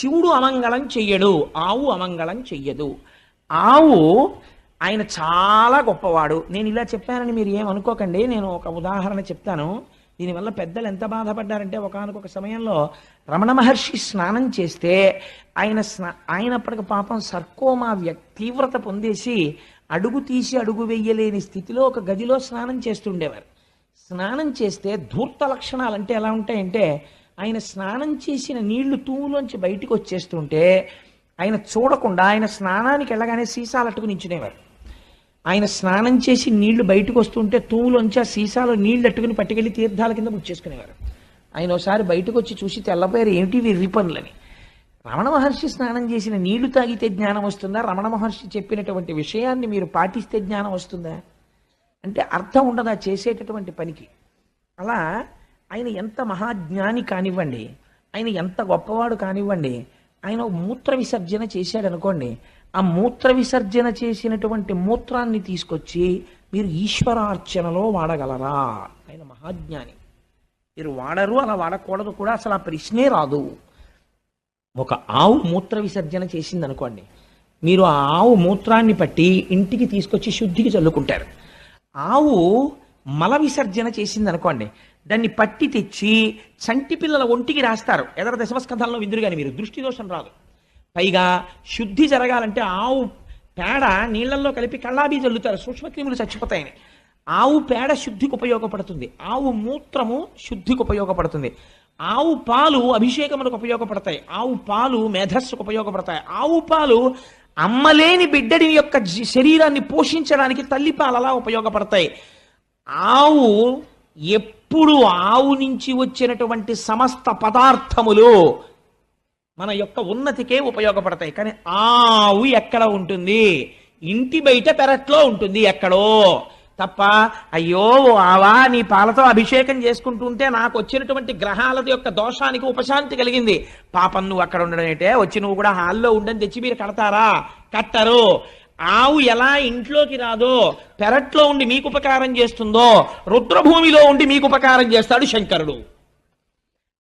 శివుడు అమంగళం చెయ్యడు, ఆవు అమంగళం చెయ్యదు. ఆవు ఆయన చాలా గొప్పవాడు. నేను ఇలా చెప్పానని మీరు ఏమనుకోకండి, నేను ఒక ఉదాహరణ చెప్తాను. దీనివల్ల పెద్దలు ఎంత బాధపడ్డారంటే, ఒకానొక సమయంలో రమణ మహర్షి స్నానం చేస్తే ఆయనప్పటికి పాపం సర్కోమా తీవ్రత పొందేసి అడుగు తీసి అడుగు వెయ్యలేని స్థితిలో ఒక గదిలో స్నానం చేస్తుండేవారు. స్నానం చేస్తే ధూర్త లక్షణాలు అంటే ఎలా ఉంటాయంటే, ఆయన స్నానం చేసిన నీళ్లు తూములోంచి బయటికి వచ్చేస్తుంటే ఆయన చూడకుండా ఆయన స్నానానికి వెళ్ళగానే సీసాలు అట్టుకుని నించునేవారు. ఆయన స్నానం చేసి నీళ్లు బయటకు వస్తుంటే తూములోంచి ఆ సీసాలో నీళ్లు అట్టుకుని పట్టుకెళ్ళి తీర్థాల కింద ముచ్చేసుకునేవారు. ఆయన ఒకసారి బయటకు వచ్చి చూసి తెల్లపోయారు, ఏమిటి వీరి పనులని. రమణ మహర్షి స్నానం చేసిన నీళ్లు తాగితే జ్ఞానం వస్తుందా, రమణ మహర్షి చెప్పినటువంటి విషయాన్ని మీరు పాటిస్తే జ్ఞానం వస్తుందా అంటే అర్థం ఉండదా చేసేటటువంటి పనికి. అలా ఆయన ఎంత మహాజ్ఞాని కానివ్వండి, ఆయన ఎంత గొప్పవాడు కానివ్వండి, ఆయన మూత్ర విసర్జన చేశాడు అనుకోండి, ఆ మూత్ర విసర్జన చేసినటువంటి మూత్రాన్ని తీసుకొచ్చి మీరు ఈశ్వరార్చనలో వాడగలరా? ఆయన మహాజ్ఞాని, మీరు వాడరు, అలా వాడకూడదు కూడా, అసలు ఆ ప్రశ్నే రాదు. ఒక ఆవు మూత్ర విసర్జన చేసింది అనుకోండి, మీరు ఆ ఆవు మూత్రాన్ని పట్టి ఇంటికి తీసుకొచ్చి శుద్ధికి చల్లుకుంటారు. ఆవు మల విసర్జన చేసింది అనుకోండి, దాన్ని పట్టి తెచ్చి చంటి పిల్లల ఒంటికి రాస్తారు. ఎదర దశమస్కంధాల్లో విందురు కానీ మీరు దృష్టి దోషం రాదు. పైగా శుద్ధి జరగాలంటే ఆవు పేడ నీళ్లలో కలిపి కళ్ళాబీ చల్లుతారు, సూక్ష్మక్రిములు చచ్చిపోతాయని. ఆవు పేడ శుద్ధికి ఉపయోగపడుతుంది, ఆవు మూత్రము శుద్ధికి ఉపయోగపడుతుంది, ఆవు పాలు అభిషేకములకు ఉపయోగపడతాయి, ఆవు పాలు మేధస్సుకు ఉపయోగపడతాయి, ఆవు పాలు అమ్మలేని బిడ్డడి యొక్క శరీరాన్ని పోషించడానికి తల్లిపాలలా ఉపయోగపడతాయి. ఆవు ఎప్పుడు ఆవు నుంచి వచ్చినటువంటి సమస్త పదార్థములు మన యొక్క ఉన్నతికే ఉపయోగపడతాయి. కానీ ఆవు ఎక్కడ ఉంటుంది? ఇంటి బయట పెరట్లో ఉంటుంది ఎక్కడో తప్ప. అయ్యో ఆవా, నీ పాలతో అభిషేకం చేసుకుంటుంటే నాకు వచ్చినటువంటి గ్రహాల యొక్క దోషానికి ఉపశాంతి కలిగింది. పాపం నువ్వు అక్కడ ఉండడం ఏంటే, వచ్చి నువ్వు కూడా హాల్లో ఉండని తెచ్చి మీరు కడతారా? కట్టరు. ఆవు ఎలా ఇంట్లోకి రాదో, పెరట్లో ఉండి మీకు ఉపకారం చేస్తుందో, రుద్రభూమిలో ఉండి మీకు ఉపకారం చేస్తాడు శంకరుడు.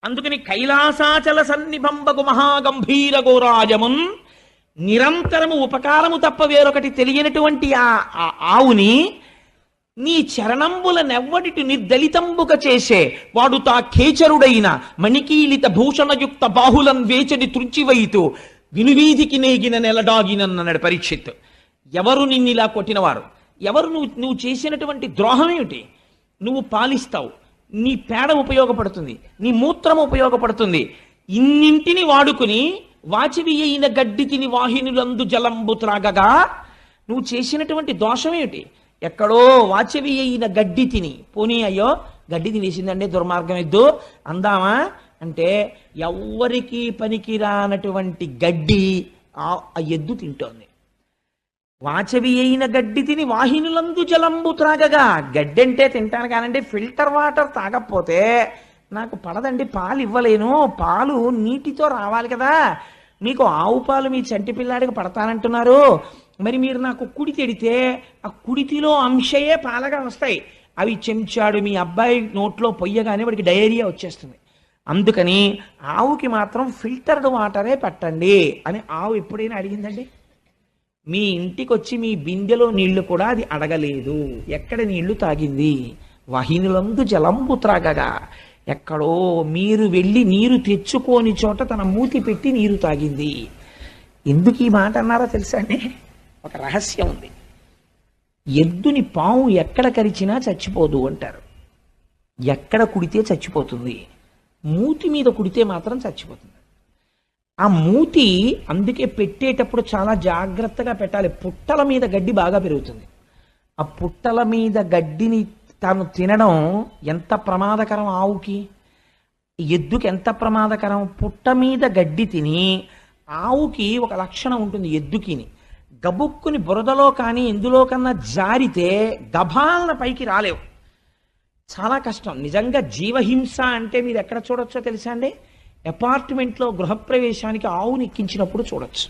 అందుకని కైలాసాచల సన్నిభంబకు మహాగంభీర గోరాజమున్ నిరంతరము ఉపకారము తప్ప వేరొకటి తెలియనటువంటి ఆ ఆవుని నీ చరణంబుల నెవ్వడిటి నిర్దలితంబుక చేసే వాడు తా ఖేచరుడైన మణికీలిత భూషణయుక్త బాహులం వేచడి త్రుంచివైతూ వినువీధికి నేగిన నెలడాగినన్నాడు పరీక్షిత్. ఎవరు నిన్నిలా కొట్టినవారు? ఎవరు? నువ్వు చేసినటువంటి ద్రోహం ఏమిటి? నువ్వు పాలిస్తావు, నీ పేడ ఉపయోగపడుతుంది, నీ మూత్రం ఉపయోగపడుతుంది, ఇన్నింటిని వాడుకుని వాచివి అయిన గడ్డి తిని వాహినులందు జలంబు త్రాగగా నువ్వు చేసినటువంటి దోషం ఏమిటి? ఎక్కడో వాచవి అయిన గడ్డి తిని, పోనీ అయ్యో గడ్డి తినేసిందండి దుర్మార్గం ఎద్దు అందామా అంటే, ఎవ్వరికీ పనికిరానటువంటి గడ్డి ఆ ఎద్దు తింటోంది. వాచవి అయిన గడ్డి తిని వాహినులందు జలంబు త్రాగగా, గడ్డి అంటే తింటాను కానండి, ఫిల్టర్ వాటర్ తాగకపోతే నాకు పడదండి, పాలు ఇవ్వలేను, పాలు నీటితో రావాలి కదా. మీకు ఆవు పాలు మీ చంటి పిల్లాడికి పడతానంటున్నారు, మరి మీరు నాకు కుడి తెడితే ఆ కుడితిలో అంశయే పాలగా వస్తాయి, అవి చెంచాడు మీ అబ్బాయి నోట్లో పొయ్యగానే వాడికి డయేరియా వచ్చేస్తుంది. అందుకని ఆవుకి మాత్రం ఫిల్టర్డ్ వాటరే పట్టండి అని ఆవు ఎప్పుడైనా అడిగిందండి? మీ ఇంటికి వచ్చి మీ బిందెలో నీళ్లు కూడా అది అడగలేదు. ఎక్కడ నీళ్లు తాగింది? వాహినులందు జలంబు త్రాగగా, ఎక్కడో మీరు వెళ్ళి నీరు తెచ్చుకోని చోట తన మూతి పెట్టి నీరు తాగింది. ఎందుకు ఈ మాట అన్నారో తెలుసా అండి? ఒక రహస్యం ఉంది. ఎద్దుని పాము ఎక్కడ కరిచినా చచ్చిపోదు అంటారు. ఎక్కడ కుడితే చచ్చిపోతుంది, మూతి మీద కుడితే మాత్రం చచ్చిపోతుంది. ఆ మూతి అందుకే పెట్టేటప్పుడు చాలా జాగ్రత్తగా పెట్టాలి. పుట్టల మీద గడ్డి బాగా పెరుగుతుంది. ఆ పుట్టల మీద గడ్డిని తాను తినడం ఎంత ప్రమాదకరం ఆవుకి, ఎద్దుకి ఎంత ప్రమాదకరం. పుట్ట మీద గడ్డి తిని ఆవుకి ఒక లక్షణం ఉంటుంది, ఎద్దుకిని గబుక్కుని బురదలో కానీ ఎందులో కన్నా జారితే గభాలన పైకి రాలేవు, చాలా కష్టం. నిజంగా జీవహింస అంటే మీరు ఎక్కడ చూడొచ్చో తెలుసా అండి? అపార్ట్మెంట్లో గృహప్రవేశానికి ఆవుని ఎక్కించినప్పుడు చూడొచ్చు.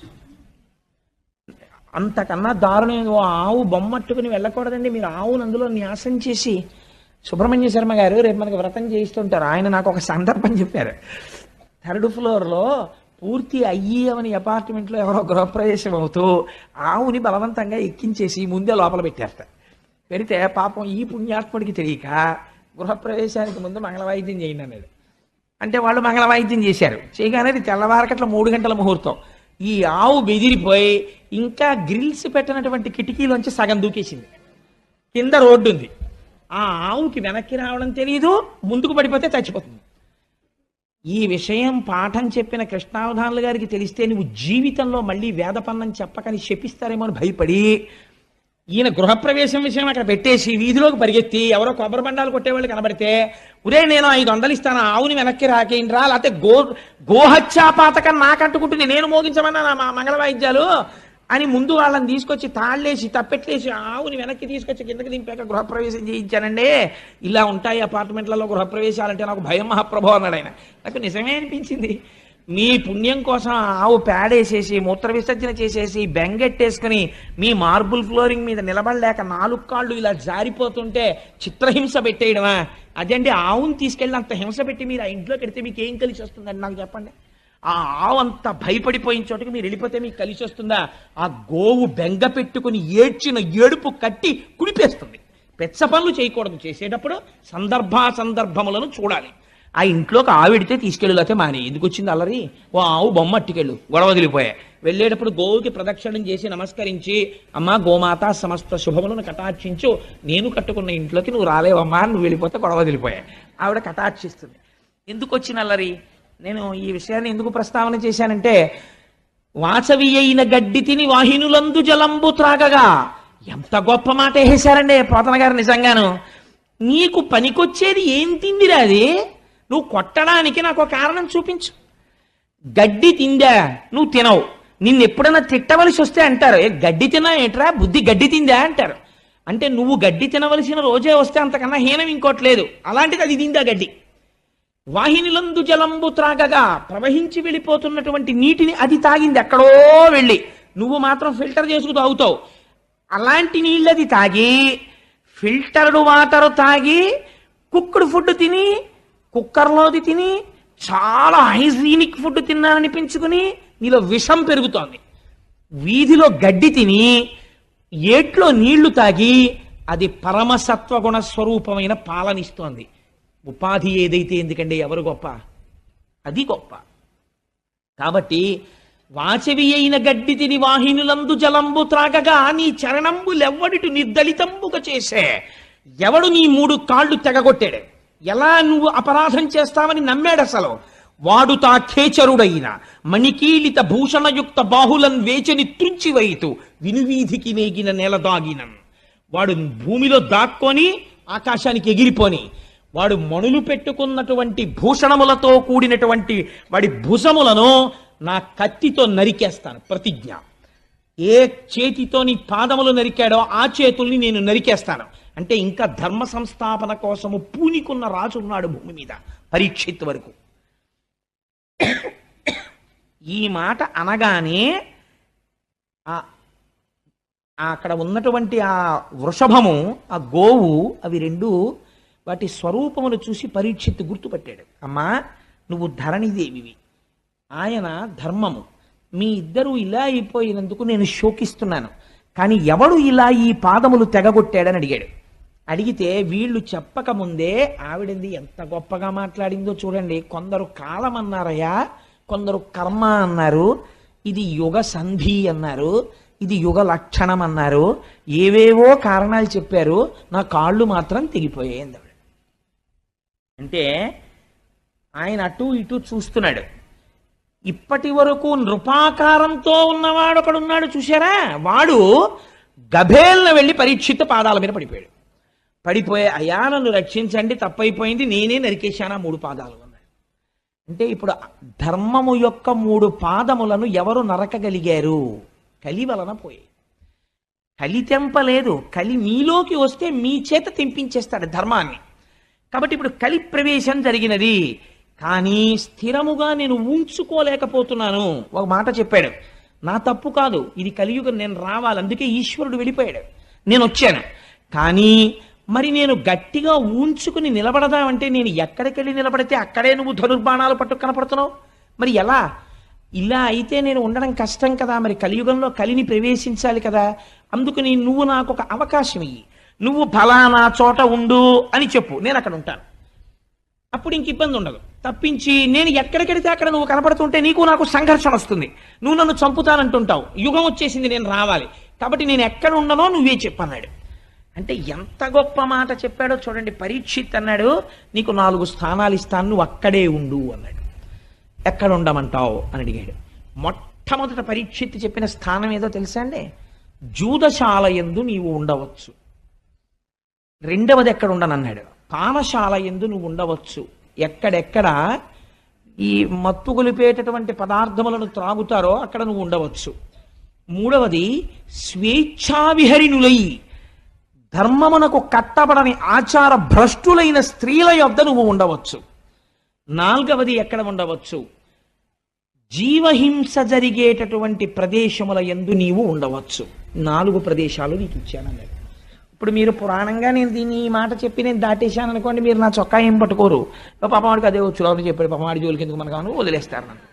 అంతకన్నా దారుణం. ఆవు బొమ్మట్టుకుని వెళ్ళకూడదండి. మీరు ఆవును అందులో న్యాసం చేసి, సుబ్రహ్మణ్య శర్మ గారు రేపు మనకి వ్రతం చేయిస్తుంటారు, ఆయన నాకు ఒక సందర్భం చెప్పారు. 3rd ఫ్లోర్లో పూర్తి అయ్యి అవని అపార్ట్మెంట్లో ఎవరో గృహప్రవేశం అవుతూ ఆవుని బలవంతంగా ఎక్కించేసి ముందే లోపల పెట్టేస్తారు. పెడితే పాపం ఈ పుణ్యాత్ముడికి తెలియక గృహప్రవేశానికి ముందు మంగళవాయిద్యం చేయండి అనేది. అంటే వాళ్ళు మంగళవాయిద్యం చేశారు. చేయగానే తెల్లవారకట్ల 3 గంటల ముహూర్తం. ఈ ఆవు బెదిరిపోయి ఇంకా గ్రిల్స్ పెట్టినటువంటి కిటికీలోంచి సగం దూకేసింది. కింద రోడ్డు ఉంది. ఆ ఆవుకి వెనక్కి రావడం తెలియదు, ముందుకు పడిపోతే చచ్చిపోతుంది. ఈ విషయం పాఠం చెప్పిన కృష్ణావధానులు గారికి తెలిస్తే నువ్వు జీవితంలో మళ్ళీ వేదపన్నం చెప్పకని శపిస్తారేమో అని భయపడి ఈయన గృహప్రవేశం విషయం అక్కడ పెట్టేసి వీధిలోకి పరిగెత్తి ఎవరో కొబ్బరి బండాలు కొట్టేవాళ్ళు కనబడితే, ఒరే నేను 500 ఇస్తాను, ఆవుని వెనక్కి రాకేయండి రా, లేకపోతే గోహత్యా పాతకం నాకంటుకుంటుంది, నేను మోగించమన్నా నా మంగళ వాయిద్యాలు అని ముందు వాళ్ళని తీసుకొచ్చి తాళ్ళేసి తప్పెట్లేసి ఆవుని వెనక్కి తీసుకొచ్చి కిందకి దింపాక గృహప్రవేశం చేయించానండి. ఇలా ఉంటాయి అపార్ట్మెంట్లలో గృహప్రవేశాలంటే నాకు భయం మహాప్రభు అన్నాడు ఆయన. నాకు నిజమే అనిపించింది. మీ పుణ్యం కోసం ఆవు పేడేసేసి మూత్ర విసర్జన చేసేసి బెంగెట్టేసుకుని మీ మార్బుల్ ఫ్లోరింగ్ మీద నిలబడలేక 4 కాళ్ళు ఇలా జారిపోతుంటే చిత్రహింస పెట్టేయడమా? అదండి ఆవుని తీసుకెళ్ళి అంత హింస పెట్టి మీరు ఆ ఇంట్లో పెడితే మీకు ఏం కలిసి వస్తుందండి నాకు చెప్పండి. ఆ ఆవు అంత భయపడిపోయిన చోటుకి మీరు వెళ్ళిపోతే మీకు కలిసి వస్తుందా? ఆ గోవు బెంగ పెట్టుకుని ఏడ్చిన ఏడుపు కట్టి కుడిపేస్తుంది. పెచ్చ పనులు చేయకూడదు. చేసేటప్పుడు సందర్భములను చూడాలి. ఆ ఇంట్లోకి ఆవిడితే తీసుకెళ్ళితే మానే. ఎందుకు వచ్చింది అల్లరి? ఓ ఆవు బొమ్మ అట్టికెళ్ళు, గొడవ వదిలిపోయాయి. వెళ్ళేటప్పుడు గోవుకి ప్రదక్షిణం చేసి నమస్కరించి, అమ్మా గోమాత సమస్త శుభములను కటాక్షించు, నేను కట్టుకున్న ఇంట్లోకి నువ్వు రాలేవమ్మా, నువ్వు వెళ్ళిపోతే గొడవ వదిలిపోయాయి. ఆవిడ కటాక్షిస్తుంది. ఎందుకు వచ్చిన అల్లరి? నేను ఈ విషయాన్ని ఎందుకు ప్రస్తావన చేశానంటే, వాసవి అయిన గడ్డి తిని వాహినులందు జలంబు త్రాగగా, ఎంత గొప్ప మాట వేసారండి పోతన గారు. నిజంగాను నీకు పనికొచ్చేది ఏం తిందిరా అది? నువ్వు కొట్టడానికి నాకు కారణం చూపించు. గడ్డి తిందా? నువ్వు తినవు. నిన్ను ఎప్పుడైనా తిట్టవలసి వస్తే అంటారు, ఏ గడ్డి తిన్నా ఏంట్రా, బుద్ధి గడ్డి తిందా అంటారు. అంటే నువ్వు గడ్డి తినవలసిన రోజే వస్తే అంతకన్నా హీనం ఇంకోట్లేదు. అలాంటిది అది తిందా గడ్డి. వాహినిలందు జలంబు త్రాగగా, ప్రవహించి వెళ్ళిపోతున్నటువంటి నీటిని అది తాగింది ఎక్కడో వెళ్ళి. నువ్వు మాత్రం ఫిల్టర్ చేసుకు తాగుతావు. అలాంటి నీళ్ళది తాగి, ఫిల్టర్డ్ వాటర్ తాగి, కుక్కుడు ఫుడ్ తిని, కుక్కర్లోది తిని, చాలా హైజీనిక్ ఫుడ్ తిన్నాననిపించుకుని నీలో విషం పెరుగుతోంది. వీధిలో గడ్డి తిని, ఏట్లో నీళ్లు తాగి, అది పరమసత్వగుణ స్వరూపమైన పాలనిస్తోంది. ఉపాధి ఏదైతే ఎందుకండి, ఎవరు గొప్ప? అది గొప్ప. కాబట్టి వాచవి అయిన గడ్డి తిని వాహినులందు జలంబు త్రాగగా, నీ చరణంబులెవ్వడిటు నిర్దళితంబుగా చేసే, ఎవడు నీ 3 కాళ్ళు తెగగొట్టాడు? ఎలా నువ్వు అపరాధం చేస్తావని నమ్మాడు అసలు? వాడు తా ఖేచరుడైన మణికీలిత భూషణయుక్త బాహులన్ వేచని త్రుంచివైతు వినువీధికి నేగిన నేల దాగినన్. వాడు భూమిలో దాక్కొని ఆకాశానికి ఎగిరిపోని, వాడు మణులు పెట్టుకున్నటువంటి భూషణములతో కూడినటువంటి వాడి భుజములను నా కత్తితో నరికేస్తాను, ప్రతిజ్ఞ. ఏ చేతితో నీ పాదములు నరికాడో ఆ చేతుల్ని నేను నరికేస్తాను. అంటే ఇంకా ధర్మ సంస్థాపన కోసము పూనికున్న రాజు ఉన్నాడు భూమి మీద, పరీక్షిత్ వరకు. ఈ మాట అనగానే అక్కడ ఉన్నటువంటి ఆ వృషభము, ఆ గోవు, అవి రెండు వాటి స్వరూపమును చూసి పరీక్షిత్ గుర్తుపట్టాడు. అమ్మా నువ్వు ధరణిదేవివి, ఆయన ధర్మము. మీ ఇద్దరూ ఇలా అయిపోయినందుకు నేను శోకిస్తున్నాను. కానీ ఎవడు ఇలా ఈ పాదములు తెగగొట్టాడని అడిగాడు. అడిగితే వీళ్ళు చెప్పకముందే ఆవిడంది ఎంత గొప్పగా మాట్లాడిందో చూడండి. కొందరు కాలం అన్నారయ్యా, కొందరు కర్మ అన్నారు, ఇది యుగ సంధి అన్నారు, ఇది యుగ లక్షణం అన్నారు, ఏవేవో కారణాలు చెప్పారు. నా కాళ్ళు మాత్రం తెగిపోయాయి ఆవిడ. అంటే ఆయన అటు ఇటు చూస్తున్నాడు. ఇప్పటి వరకు నృపాకారంతో ఉన్నవాడు ఒకడున్నాడు చూశారా, వాడు గభేల్న వెళ్ళి పరీక్షిత పాదాల మీద పడిపోయాడు. పడిపోయే, అయ్యా నన్ను రక్షించండి, తప్పైపోయింది, నేనే నరికేశానా 3 పాదాలు అన్నాడు. అంటే ఇప్పుడు ధర్మము యొక్క 3 పాదములను ఎవరు నరకగలిగారు? కలి వలన పోయి. కలి తెంపలేదు, కలి మీలోకి వస్తే మీ చేత తెంపించేస్తాడు ధర్మాన్ని. కాబట్టి ఇప్పుడు కలి ప్రవేశం జరిగినది. కానీ స్థిరముగా నేను ఉంచుకోలేకపోతున్నాను. ఒక మాట చెప్పాడు, నా తప్పు కాదు, ఇది కలియుగం, నేను రావాలి, అందుకే ఈశ్వరుడు వెళ్ళిపోయాడు, నేను వచ్చాను. కానీ మరి నేను గట్టిగా ఉంచుకుని నిలబడదామంటే నేను ఎక్కడికెళ్ళి నిలబడితే అక్కడే నువ్వు ధనుర్బాణాలు పట్టు కనపడుతున్నావు. మరి ఎలా? ఇలా అయితే నేను ఉండడం కష్టం కదా, మరి కలియుగంలో కలిని ప్రవేశించాలి కదా, అందుకని నువ్వు నాకు ఒక అవకాశం ఇయ్యి, నువ్వు ఫలానా చోట ఉండు అని చెప్పు, నేను అక్కడ ఉంటాను. అప్పుడు ఇంక ఇబ్బంది ఉండదు. తప్పించి నేను ఎక్కడికెడితే అక్కడ నువ్వు కనపడుతుంటే నీకు నాకు సంఘర్షణ వస్తుంది, నువ్వు నన్ను చంపుతానంటుంటావు, యుగం వచ్చేసింది, నేను రావాలి, కాబట్టి నేను ఎక్కడ ఉండనో నువ్వే చెప్పన్నాడు. అంటే ఎంత గొప్ప మాట చెప్పాడో చూడండి. పరీక్షిత్ అన్నాడు, నీకు 4 స్థానాలు ఇస్తాను, నువ్వు అక్కడే ఉండు అన్నాడు. ఎక్కడ ఉండమంటావు అని అడిగాడు. మొట్టమొదట పరీక్షిత్ చెప్పిన స్థానం ఏదో తెలుసా అండి? జూదశాల యందు నీవు ఉండవచ్చు. రెండవది ఎక్కడ ఉండనన్నాడు, పానశాల యందు నువ్వు ఉండవచ్చు, ఎక్కడెక్కడ ఈ మత్తు గొలిపేటటువంటి పదార్థములను త్రాగుతారో అక్కడ నువ్వు ఉండవచ్చు. మూడవది స్వేచ్ఛావిహరిణులై ధర్మమునకు కట్టబడని ఆచార భ్రష్టులైన స్త్రీల యొద్ద నువ్వు ఉండవచ్చు. నాలుగవది ఎక్కడ ఉండవచ్చు, జీవహింస జరిగేటటువంటి ప్రదేశముల యందు నీవు ఉండవచ్చు. 4 ప్రదేశాలు నీకు ఇచ్చానన్నాడు. ఇప్పుడు మీరు పురాణంగా నేను దీన్ని ఈ మాట చెప్పి నేను దాటేశాను అనుకోండి, మీరు నా చొక్కా ఏం పట్టుకోరు, పాపవాడికి అదే వచ్చు లోపల చెప్పాడు, పాపవాడి జోలికి ఎందుకు మనకు కాను వదిలేస్తారు నన్ను.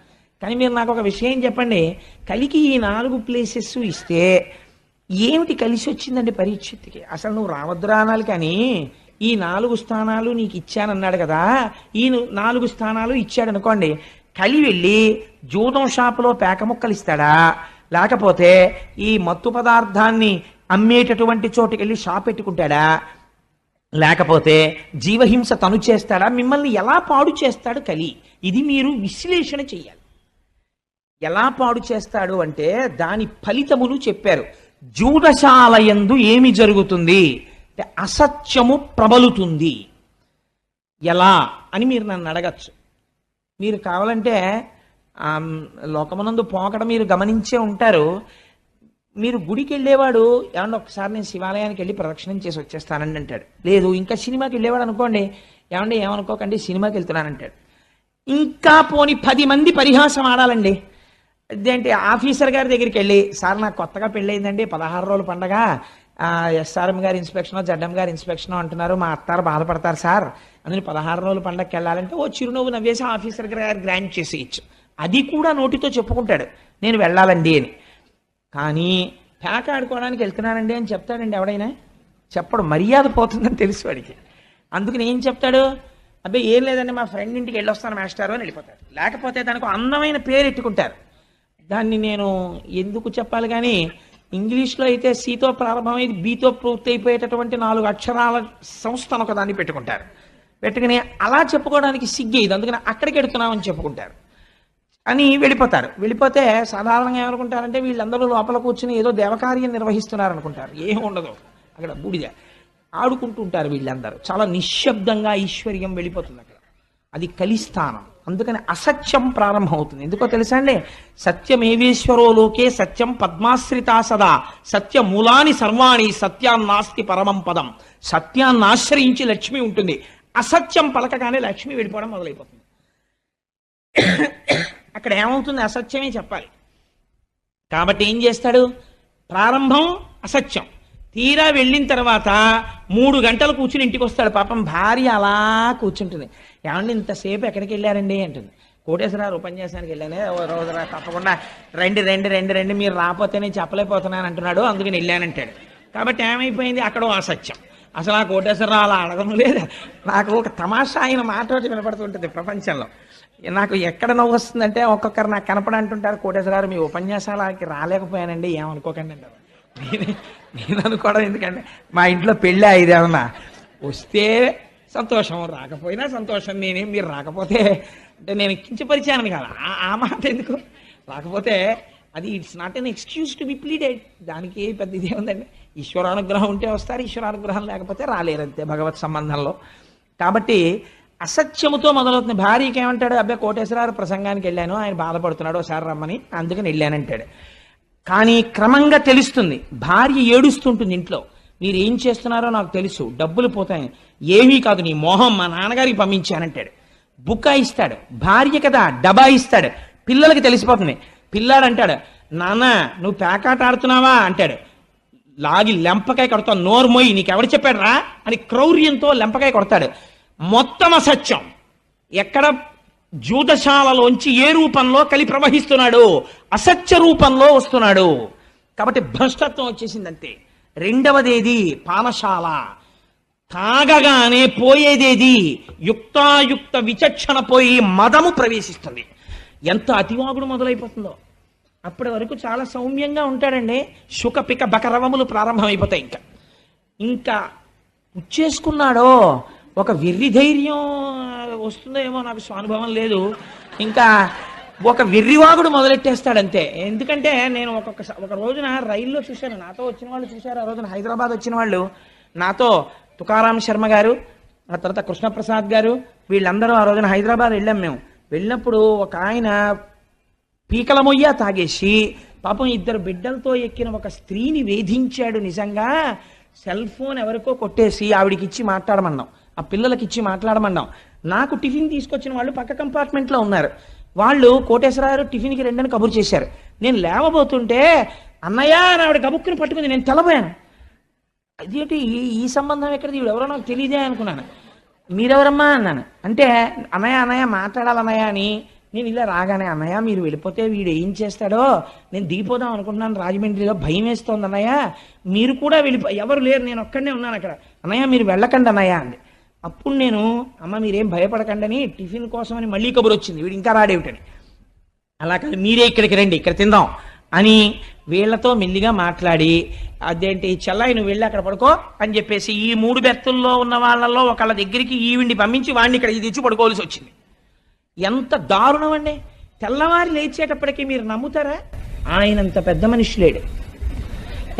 కానీ మీరు నాకు ఒక విషయం చెప్పండి, కలికి ఈ 4 ప్లేసెస్ ఇస్తే ఏమిటి కలిసి వచ్చిందండి పరీక్షిత్తుకి? అసలు నువ్వు రావద్దురా అనాలి, కానీ ఈ 4 స్థానాలు నీకు ఇచ్చానన్నాడు కదా, ఈ 4 స్థానాలు ఇచ్చాడు అనుకోండి, కలి వెళ్ళి జూదం షాపులో పేక ముక్కలు ఇస్తాడా, లేకపోతే ఈ మత్తు పదార్థాన్ని అమ్మేటటువంటి చోటుకి వెళ్ళి షాప్ పెట్టుకుంటాడా, లేకపోతే జీవహింస తను చేస్తాడా, మిమ్మల్ని ఎలా పాడు చేస్తాడు కలి? ఇది మీరు విశ్లేషణ చెయ్యాలి. ఎలా పాడు చేస్తాడు అంటే దాని ఫలితములు చెప్పారు. జూదశాల యందు ఏమి జరుగుతుంది అంటే అసత్యము ప్రబలుతుంది. ఎలా అని మీరు నన్ను అడగచ్చు. మీరు కావాలంటే లోకమునందు పోకడ మీరు గమనించే ఉంటారు. మీరు గుడికి వెళ్ళేవాడు ఏమన్నా ఒకసారి నేను శివాలయానికి వెళ్ళి ప్రదక్షిణం చేసి వచ్చేస్తానండి అంటాడు. లేదు ఇంకా సినిమాకి వెళ్ళేవాడు అనుకోండి, ఏమండి ఏమనుకోకండి సినిమాకి వెళ్తున్నానంటాడు. ఇంకా పోని 10 మంది పరిహాసం ఆడాలండి. అదేంటి ఆఫీసర్ గారి దగ్గరికి వెళ్ళి, సార్ నాకు కొత్తగా పెళ్ళయిందండి, 16 రోజుల పండగ, ఎస్ఆర్ఎం గారి ఇన్స్పెక్షన్ జడ్ఎం గారి ఇన్స్పెక్షన్ అంటున్నారు, మా అత్తారు బాధపడతారు సార్, అందుకని 16 రోజుల పండగకి వెళ్ళాలంటే ఓ చిరునవ్వు నవ్వేసి ఆఫీసర్ గారు గ్రాంట్ చేసేయచ్చు. అది కూడా నోటితో చెప్పుకుంటాడు నేను వెళ్ళాలండి అని. కానీ పేక ఆడుకోవడానికి వెళ్తున్నానండి అని చెప్తాడండి ఎవడైనా? చెప్పడు, మర్యాద పోతుందని తెలుసు వాడికి. అందుకని ఏం చెప్తాడు, అబ్బాయి ఏం లేదండి మా ఫ్రెండ్ ఇంటికి వెళ్ళొస్తాను మాస్టారు అని వెళ్ళిపోతాడు. లేకపోతే దానికి అందమైన పేరు ఎట్టుకుంటారు. దాన్ని నేను ఎందుకు చెప్పాలి కానీ ఇంగ్లీష్లో అయితే సితో ప్రారంభమైంది బితో పూర్తి అయిపోయేటటువంటి 4 అక్షరాల సంస్థను ఒక దాన్ని పెట్టుకుంటారు. పెట్టుకుని అలా చెప్పుకోవడానికి సిగ్గేది, అందుకని అక్కడికి వెడుతున్నామని చెప్పుకుంటారు అని వెళ్ళిపోతారు. వెళ్ళిపోతే సాధారణంగా ఏమనుకుంటారంటే వీళ్ళందరూ లోపల కూర్చుని ఏదో దేవకార్యం నిర్వహిస్తున్నారు అనుకుంటారు. ఏం ఉండదు, అక్కడ బూడిద ఆడుకుంటూ ఉంటారు వీళ్ళందరూ. చాలా నిశ్శబ్దంగా ఐశ్వర్యం వెళ్ళిపోతుంది అక్కడ. అది కలిస్థానం. అందుకని అసత్యం ప్రారంభమవుతుంది. ఎందుకో తెలుసా అండి, సత్యమేవేశ్వరో లోకే సత్యం పద్మాశ్రితా సదా సత్య మూలాని సర్వాణి సత్యాన్నాస్తి పరమం పదం. సత్యాన్ని ఆశ్రయించి లక్ష్మి ఉంటుంది, అసత్యం పలకగానే లక్ష్మి వెళ్ళిపోవడం మొదలైపోతుంది. అక్కడ ఏమవుతుంది, అసత్యమే చెప్పాలి. కాబట్టి ఏం చేస్తాడు, ప్రారంభం అసత్యం, తీరా వెళ్ళిన తర్వాత 3 గంటలు కూర్చుని ఇంటికి వస్తాడు. పాపం భార్య అలా కూర్చుంటుంది. ఏమండి ఇంతసేపు ఎక్కడికి వెళ్ళారండి అంటుంది. కోటేశ్వరరావు ఉపన్యాసానికి వెళ్ళానే, ఓ రోజు తప్పకుండా రండి రండి రండి రండి, మీరు రాకపోతే నేను చెప్పలేకపోతున్నాను అంటున్నాడు, అందుకని వెళ్ళానంటాడు. కాబట్టి ఏమైపోయింది, అక్కడ అసత్యం. అసలు ఆ కోటేశ్వరరావు అలా అడగడం లేదు. నాకు ఒక తమాషా ఆయన మాట వినపడుతుంటుంది ప్రపంచంలో. నాకు ఎక్కడ నవ్వు వస్తుందంటే ఒక్కొక్కరు నాకు కనపడంటుంటారు, కోటేశ్వరరావు మీ ఉపన్యాసాలకి రాలేకపోయానండి ఏమనుకోకండి అంటారు. నేను అనుకోవడం ఎందుకంటే మా ఇంట్లో పెళ్ళి అయ్యేదేమన్నా వస్తే సంతోషం, రాకపోయినా సంతోషం. నేనేం మీరు రాకపోతే అంటే నేను కించపరిచాను కదా, ఆ మాట ఎందుకు, రాకపోతే అది it's not an excuse to be pleaded. దానికి పెద్ద ఇదే ఉందండి. ఈశ్వరానుగ్రహం ఉంటే వస్తారు, ఈశ్వరానుగ్రహం లేకపోతే రాలేరంతే భగవత్ సంబంధంలో. కాబట్టి అసత్యముతో మొదలవుతుంది. భార్యకి ఏమంటాడు, అబ్బాయి కోటేశ్వరరావు ప్రసంగానికి వెళ్ళాను, ఆయన బాధపడుతున్నాడు ఒకసారి రమ్మని, అందుకని వెళ్ళానంటాడు. కానీ క్రమంగా తెలుస్తుంది, భార్య ఏడుస్తుంటుంది ఇంట్లో, మీరు ఏం చేస్తున్నారో నాకు తెలుసు, డబ్బులు పోతాయి, ఏమీ కాదు నీ మోహం, మా నాన్నగారికి పంపించానంటాడు. బుక్కా ఇస్తాడు, భార్య కదా డబ్బా ఇస్తాడు, పిల్లలకి తెలిసిపోతుంది. పిల్లాడు అంటాడు, నాన్న నువ్వు పేకాట ఆడుతున్నావా అంటాడు. లాగి లెంపకాయ కొడతావు, నోరు మొయ్యి, నీకెవడు చెప్పాడు రా అని క్రౌర్యంతో లెంపకాయ కొడతాడు. మొత్తం అసత్యం. ఎక్కడ జూదశాలలోంచి ఏ రూపంలో కలి ప్రవహిస్తున్నాడు? అసత్య రూపంలో వస్తున్నాడు. కాబట్టి భ్రష్టత్వం వచ్చేసిందంతే. రెండవదేది పానశాల. తాగగానే పోయేదేది? యుక్తాయుక్త విచక్షణ పోయి మదము ప్రవేశిస్తుంది. ఎంత అతివాగుడు మొదలైపోతుందో. అప్పటి వరకు చాలా సౌమ్యంగా ఉంటాడండి. శుకపిక బకరవములు ప్రారంభమైపోతాయి. ఇంకా పుచ్చేసుకున్నాడో ఒక వెర్రి ధైర్యం వస్తుందో ఏమో, నాకు స్వానుభవం లేదు. ఇంకా ఒక వెర్రివాగుడు మొదలెట్టేస్తాడంతే. ఎందుకంటే నేను ఒక రోజున రైల్లో చూశాను, నాతో వచ్చిన వాళ్ళు చూశారు. ఆ రోజున హైదరాబాద్ వచ్చిన వాళ్ళు నాతో, తుకారాం శర్మ గారు, ఆ తర్వాత కృష్ణప్రసాద్ గారు, వీళ్ళందరూ ఆ రోజున హైదరాబాద్ వెళ్ళాం. మేము వెళ్ళినప్పుడు ఒక ఆయన పీకల మొయ్య తాగేసి పాపం ఇద్దరు బిడ్డలతో ఎక్కిన ఒక స్త్రీని వేధించాడు. నిజంగా సెల్ ఫోన్ ఎవరికో కొట్టేసి ఆవిడికి ఇచ్చి మాట్లాడమన్నాం, ఆ పిల్లలకి ఇచ్చి మాట్లాడమన్నాం. నాకు టిఫిన్ తీసుకొచ్చిన వాళ్ళు పక్క కంపార్ట్మెంట్లో ఉన్నారు. వాళ్ళు కోటేశ్వరరావు టిఫిన్కి రెండని కబురు చేశారు. నేను లేవబోతుంటే అన్నయ్య అని ఆవిడ గబుక్కుని పట్టుకుంది. నేను తెల్లబోయాను. అదేంటి ఈ సంబంధం ఎక్కడిది, వీడు ఎవరో నాకు తెలియదే అనుకున్నాను. మీరెవరమ్మా అన్నాను. అంటే అన్నయ్య అన్నయ్య మాట్లాడాలన్నయ్య అని. నేను ఇలా రాగానే, అన్నయ్య మీరు వెళ్ళిపోతే వీడు ఏం చేస్తాడో నేను దిగిపోదాం అనుకుంటున్నాను రాజమండ్రిలో, భయం వేస్తోంది అన్నయ్య, మీరు కూడా ఎవరు లేరు, నేను ఒక్కడనే ఉన్నాను అక్కడ, అన్నయ్య మీరు వెళ్ళకండి అన్నయ్య అంది. అప్పుడు నేను, అమ్మ మీరేం భయపడకండి అని టిఫిన్ కోసమని మళ్ళీ కబురు వచ్చింది, వీడు ఇంకా రాడేమిటని. అలా కాదు, మీరే ఇక్కడికి రండి, ఇక్కడ తిందాం అని వీళ్లతో మెల్లిగా మాట్లాడి, అదేంటి చెల్లాయి నువ్వు వెళ్ళి అక్కడ పడుకో అని చెప్పేసి ఈ 3 బెర్తుల్లో ఉన్న వాళ్ళల్లో ఒకళ్ళ దగ్గరికి ఈవిడిని పంపించి వాడిని ఇక్కడ తెచ్చి పడుకోవాల్సి వచ్చింది. ఎంత దారుణం అండి. తెల్లవారి లేచేటప్పటికీ మీరు నమ్ముతారా, ఆయనంత పెద్ద మనిషి లేడు.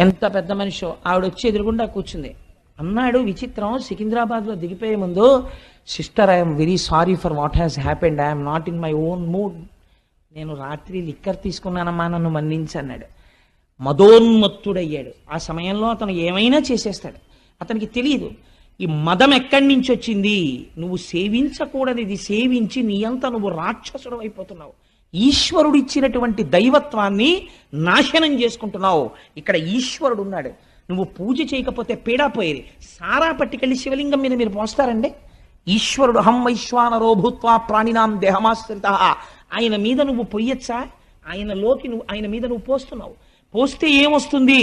ఎంత పెద్ద మనిషో. ఆవిడ వచ్చి ఎదురుగుండా కూర్చుంది. అన్నాడు విచిత్రం, సికింద్రాబాద్లో దిగిపోయే ముందు, sister I'm very sorry for what has happened, I'm not in my own mood. నేను రాత్రి లిక్కర్ తీసుకున్నానమ్మా, నన్ను మన్నించి అన్నాడు. మదోన్మత్తుడయ్యాడు. ఆ సమయంలో అతను ఏమైనా చేసేస్తాడు. అతనికి తెలియదు ఈ మదం ఎక్కడి నుంచి వచ్చింది. నువ్వు సేవించకూడనిది సేవించి నీ అంతా నువ్వు రాక్షసుడు అయిపోతున్నావు. ఈశ్వరుడు ఇచ్చినటువంటి దైవత్వాన్ని నాశనం చేసుకుంటున్నావు. ఇక్కడ ఈశ్వరుడు ఉన్నాడు. నువ్వు పూజ చేయకపోతే పీడాపోయేది. సారా పట్టుకెళ్ళి శివలింగం మీద మీరు పోస్తారండి. ఈశ్వరుడు హం వైశ్వానరో భూత్వా ప్రాణినాం దేహమాశ్రిత, ఆయన మీద నువ్వు పొయ్యొచ్చా? ఆయన మీద నువ్వు పోస్తున్నావు. పోస్తే ఏమొస్తుంది?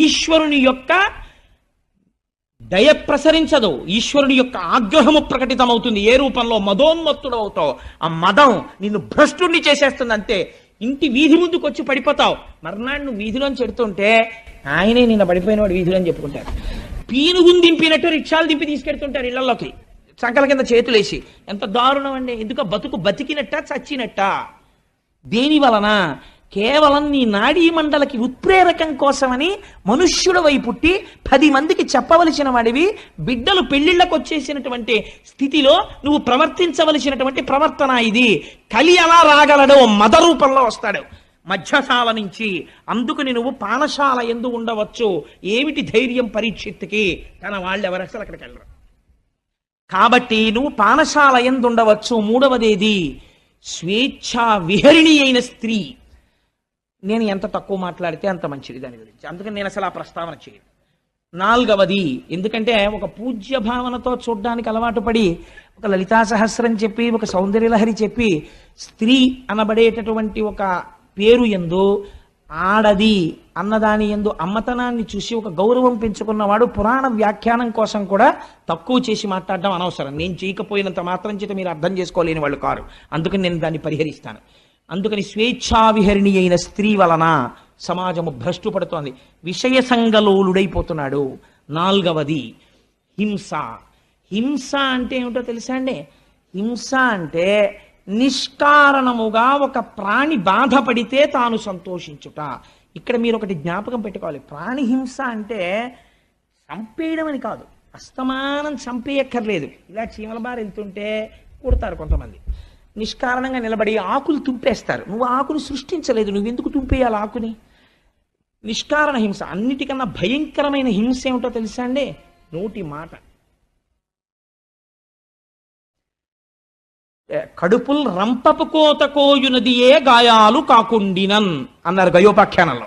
ఈశ్వరుని యొక్క దయ ప్రసరించదు, ఈశ్వరుని యొక్క ఆగ్రహము ప్రకటితమవుతుంది. ఏ రూపంలో? మదోన్మత్తుడు అవుతావు. ఆ మదం నిన్ను భ్రష్టుణ్ణి చేసేస్తుంది అంతే. ఇంటి వీధి ముందుకు వచ్చి పడిపోతావు. మర్నాడు నువ్వు వీధిలోంచి చెడుతుంటే ఆయనే నిన్న పడిపోయినవాడు వీధిలో అని చెప్పుకుంటారు. పీనుగుని దింపినట్టు రిక్షాలు దింపి తీసుకెడుతుంటారు ఇళ్లలోకి, సంకల కింద చేతులేసి. ఎంత దారుణం అండి. ఎందుకు? బతుకు బతికినట్ట చచ్చినట్ట? దేని వలన? కేవలం నీ నాడీ మండలకి ఉత్ప్రేరకం కోసమని మనుష్యుడవై పుట్టి 10 మందికి చెప్పవలసిన వాడివి, బిడ్డలు పెళ్లిళ్లకు వచ్చేసినటువంటి స్థితిలో నువ్వు ప్రవర్తించవలసినటువంటి ప్రవర్తన ఇది. కలి ఎలా రాగలడో మద రూపంలో వస్తాడు మధ్యశాల నుంచి. అందుకని నువ్వు పానశాల ఎందు ఉండవచ్చు. ఏమిటి ధైర్యం పరీక్షిత్తుకి? తన వాళ్ళు ఎవరు అసలు అక్కడికి వెళ్ళరు. కాబట్టి నువ్వు పానశాల ఎందు ఉండవచ్చు. మూడవదేది స్వేచ్ఛా విహరిణి అయిన స్త్రీ. నేను ఎంత తక్కువ మాట్లాడితే అంత మంచిది దాని గురించి, అందుకని నేను అసలు ఆ ప్రస్తావన చేయను. 4వది, ఎందుకంటే ఒక పూజ్య భావనతో చూడ్డానికి అలవాటు పడి ఒక లలితా సహస్రం చెప్పి, ఒక సౌందర్యలహరి చెప్పి, స్త్రీ అనబడేటటువంటి ఒక పేరు యందు ఆడది అన్నదాని యందు అమ్మతనాన్ని చూసి ఒక గౌరవం పెంచుకున్నవాడు పురాణ వ్యాఖ్యానం కోసం కూడా తక్కువ చేసి మాట్లాడడం అనవసరం. నేను చేయకపోయినంత మాత్రం చేత మీరు అర్థం చేసుకోలేని వాళ్ళు కారు. అందుకని నేను దాన్ని పరిహరిస్తాను. అందుకని స్వేచ్ఛావిహరిణి అయిన స్త్రీ వలన సమాజము భ్రష్టు పడుతోంది, విషయ సంగలోలుడైపోతున్నాడు. 4వది హింస. హింస అంటే ఏమిటో తెలుసా అండి? హింస అంటే నిష్కారణముగా ఒక ప్రాణి బాధపడితే తాను సంతోషించుట. ఇక్కడ మీరు ఒకటి జ్ఞాపకం పెట్టుకోవాలి. ప్రాణి హింస అంటే చంపేయడం అని కాదు. అస్తమానం చంపేయక్కర్లేదు. ఇలా చీమల బారి వెళ్తుంటే కుడతారు కొంతమంది, నిష్కారణంగా నిలబడి ఆకులు తుంపేస్తారు. నువ్వు ఆకుని సృష్టించలేదు, నువ్వెందుకు తుంపేయాలి ఆకుని? నిష్కారణ హింస. అన్నిటికన్నా భయంకరమైన హింస ఏమిటో తెలుసా అండి? నోటి మాట. కడుపుల్ రంపపు కోత కోయునదియే గాయాలు కాకుండినన్ అన్నారు గయోపాఖ్యానంలో.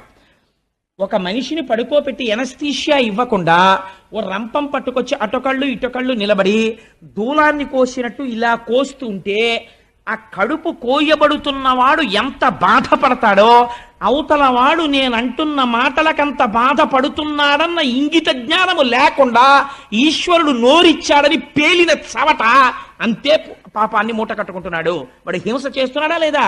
ఒక మనిషిని పడుకోబెట్టి ఎనస్థీషియా ఇవ్వకుండా ఓ రంపం పట్టుకొచ్చి అటొకళ్ళు ఇటొకళ్ళు నిలబడి దూలాన్ని కోసినట్టు ఇలా కోస్తుంటే ఆ కడుపు కోయబడుతున్నవాడు ఎంత బాధపడతాడో అవతల వాడు నేనంటున్న మాటలకంత బాధపడుతున్నాడన్న ఇంగిత జ్ఞానము లేకుండా ఈశ్వరుడు నోరిచ్చాడని పేలిన చవట అంతే పాపాన్ని మూట కట్టుకుంటున్నాడు. వాడు హింస చేస్తున్నాడా లేదా?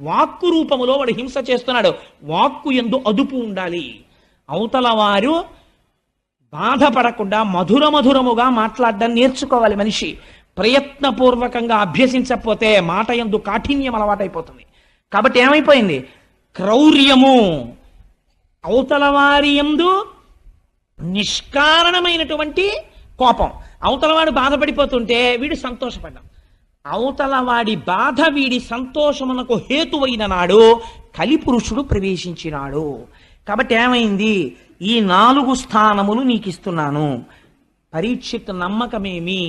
వాక్కు రూపములో వాడు హింస చేస్తున్నాడు. వాక్కు యందు అదుపు ఉండాలి. అవతల వారు బాధపడకుండా మధురముగా మాట్లాడడం నేర్చుకోవాలి మనిషి. ప్రయత్నపూర్వకంగా అభ్యసించకపోతే మాట యందు కాఠిన్యం అలవాటైపోతుంది. కాబట్టి ఏమైపోయింది? క్రౌర్యము, అవతల వారి యందు నిష్కారణమైనటువంటి కోపం. అవతలవాడు బాధపడిపోతుంటే వీడు సంతోషపడ్డాం. అవతల వాడి బాధ వీడి సంతోషమునకు హేతువైన నాడు కలిపురుషుడు ప్రవేశించినాడు. కాబట్టి ఏమైంది? ఈ 4 స్థానములు నీకు ఇస్తున్నాను. పరీక్షిత్ నమ్మకమేమి?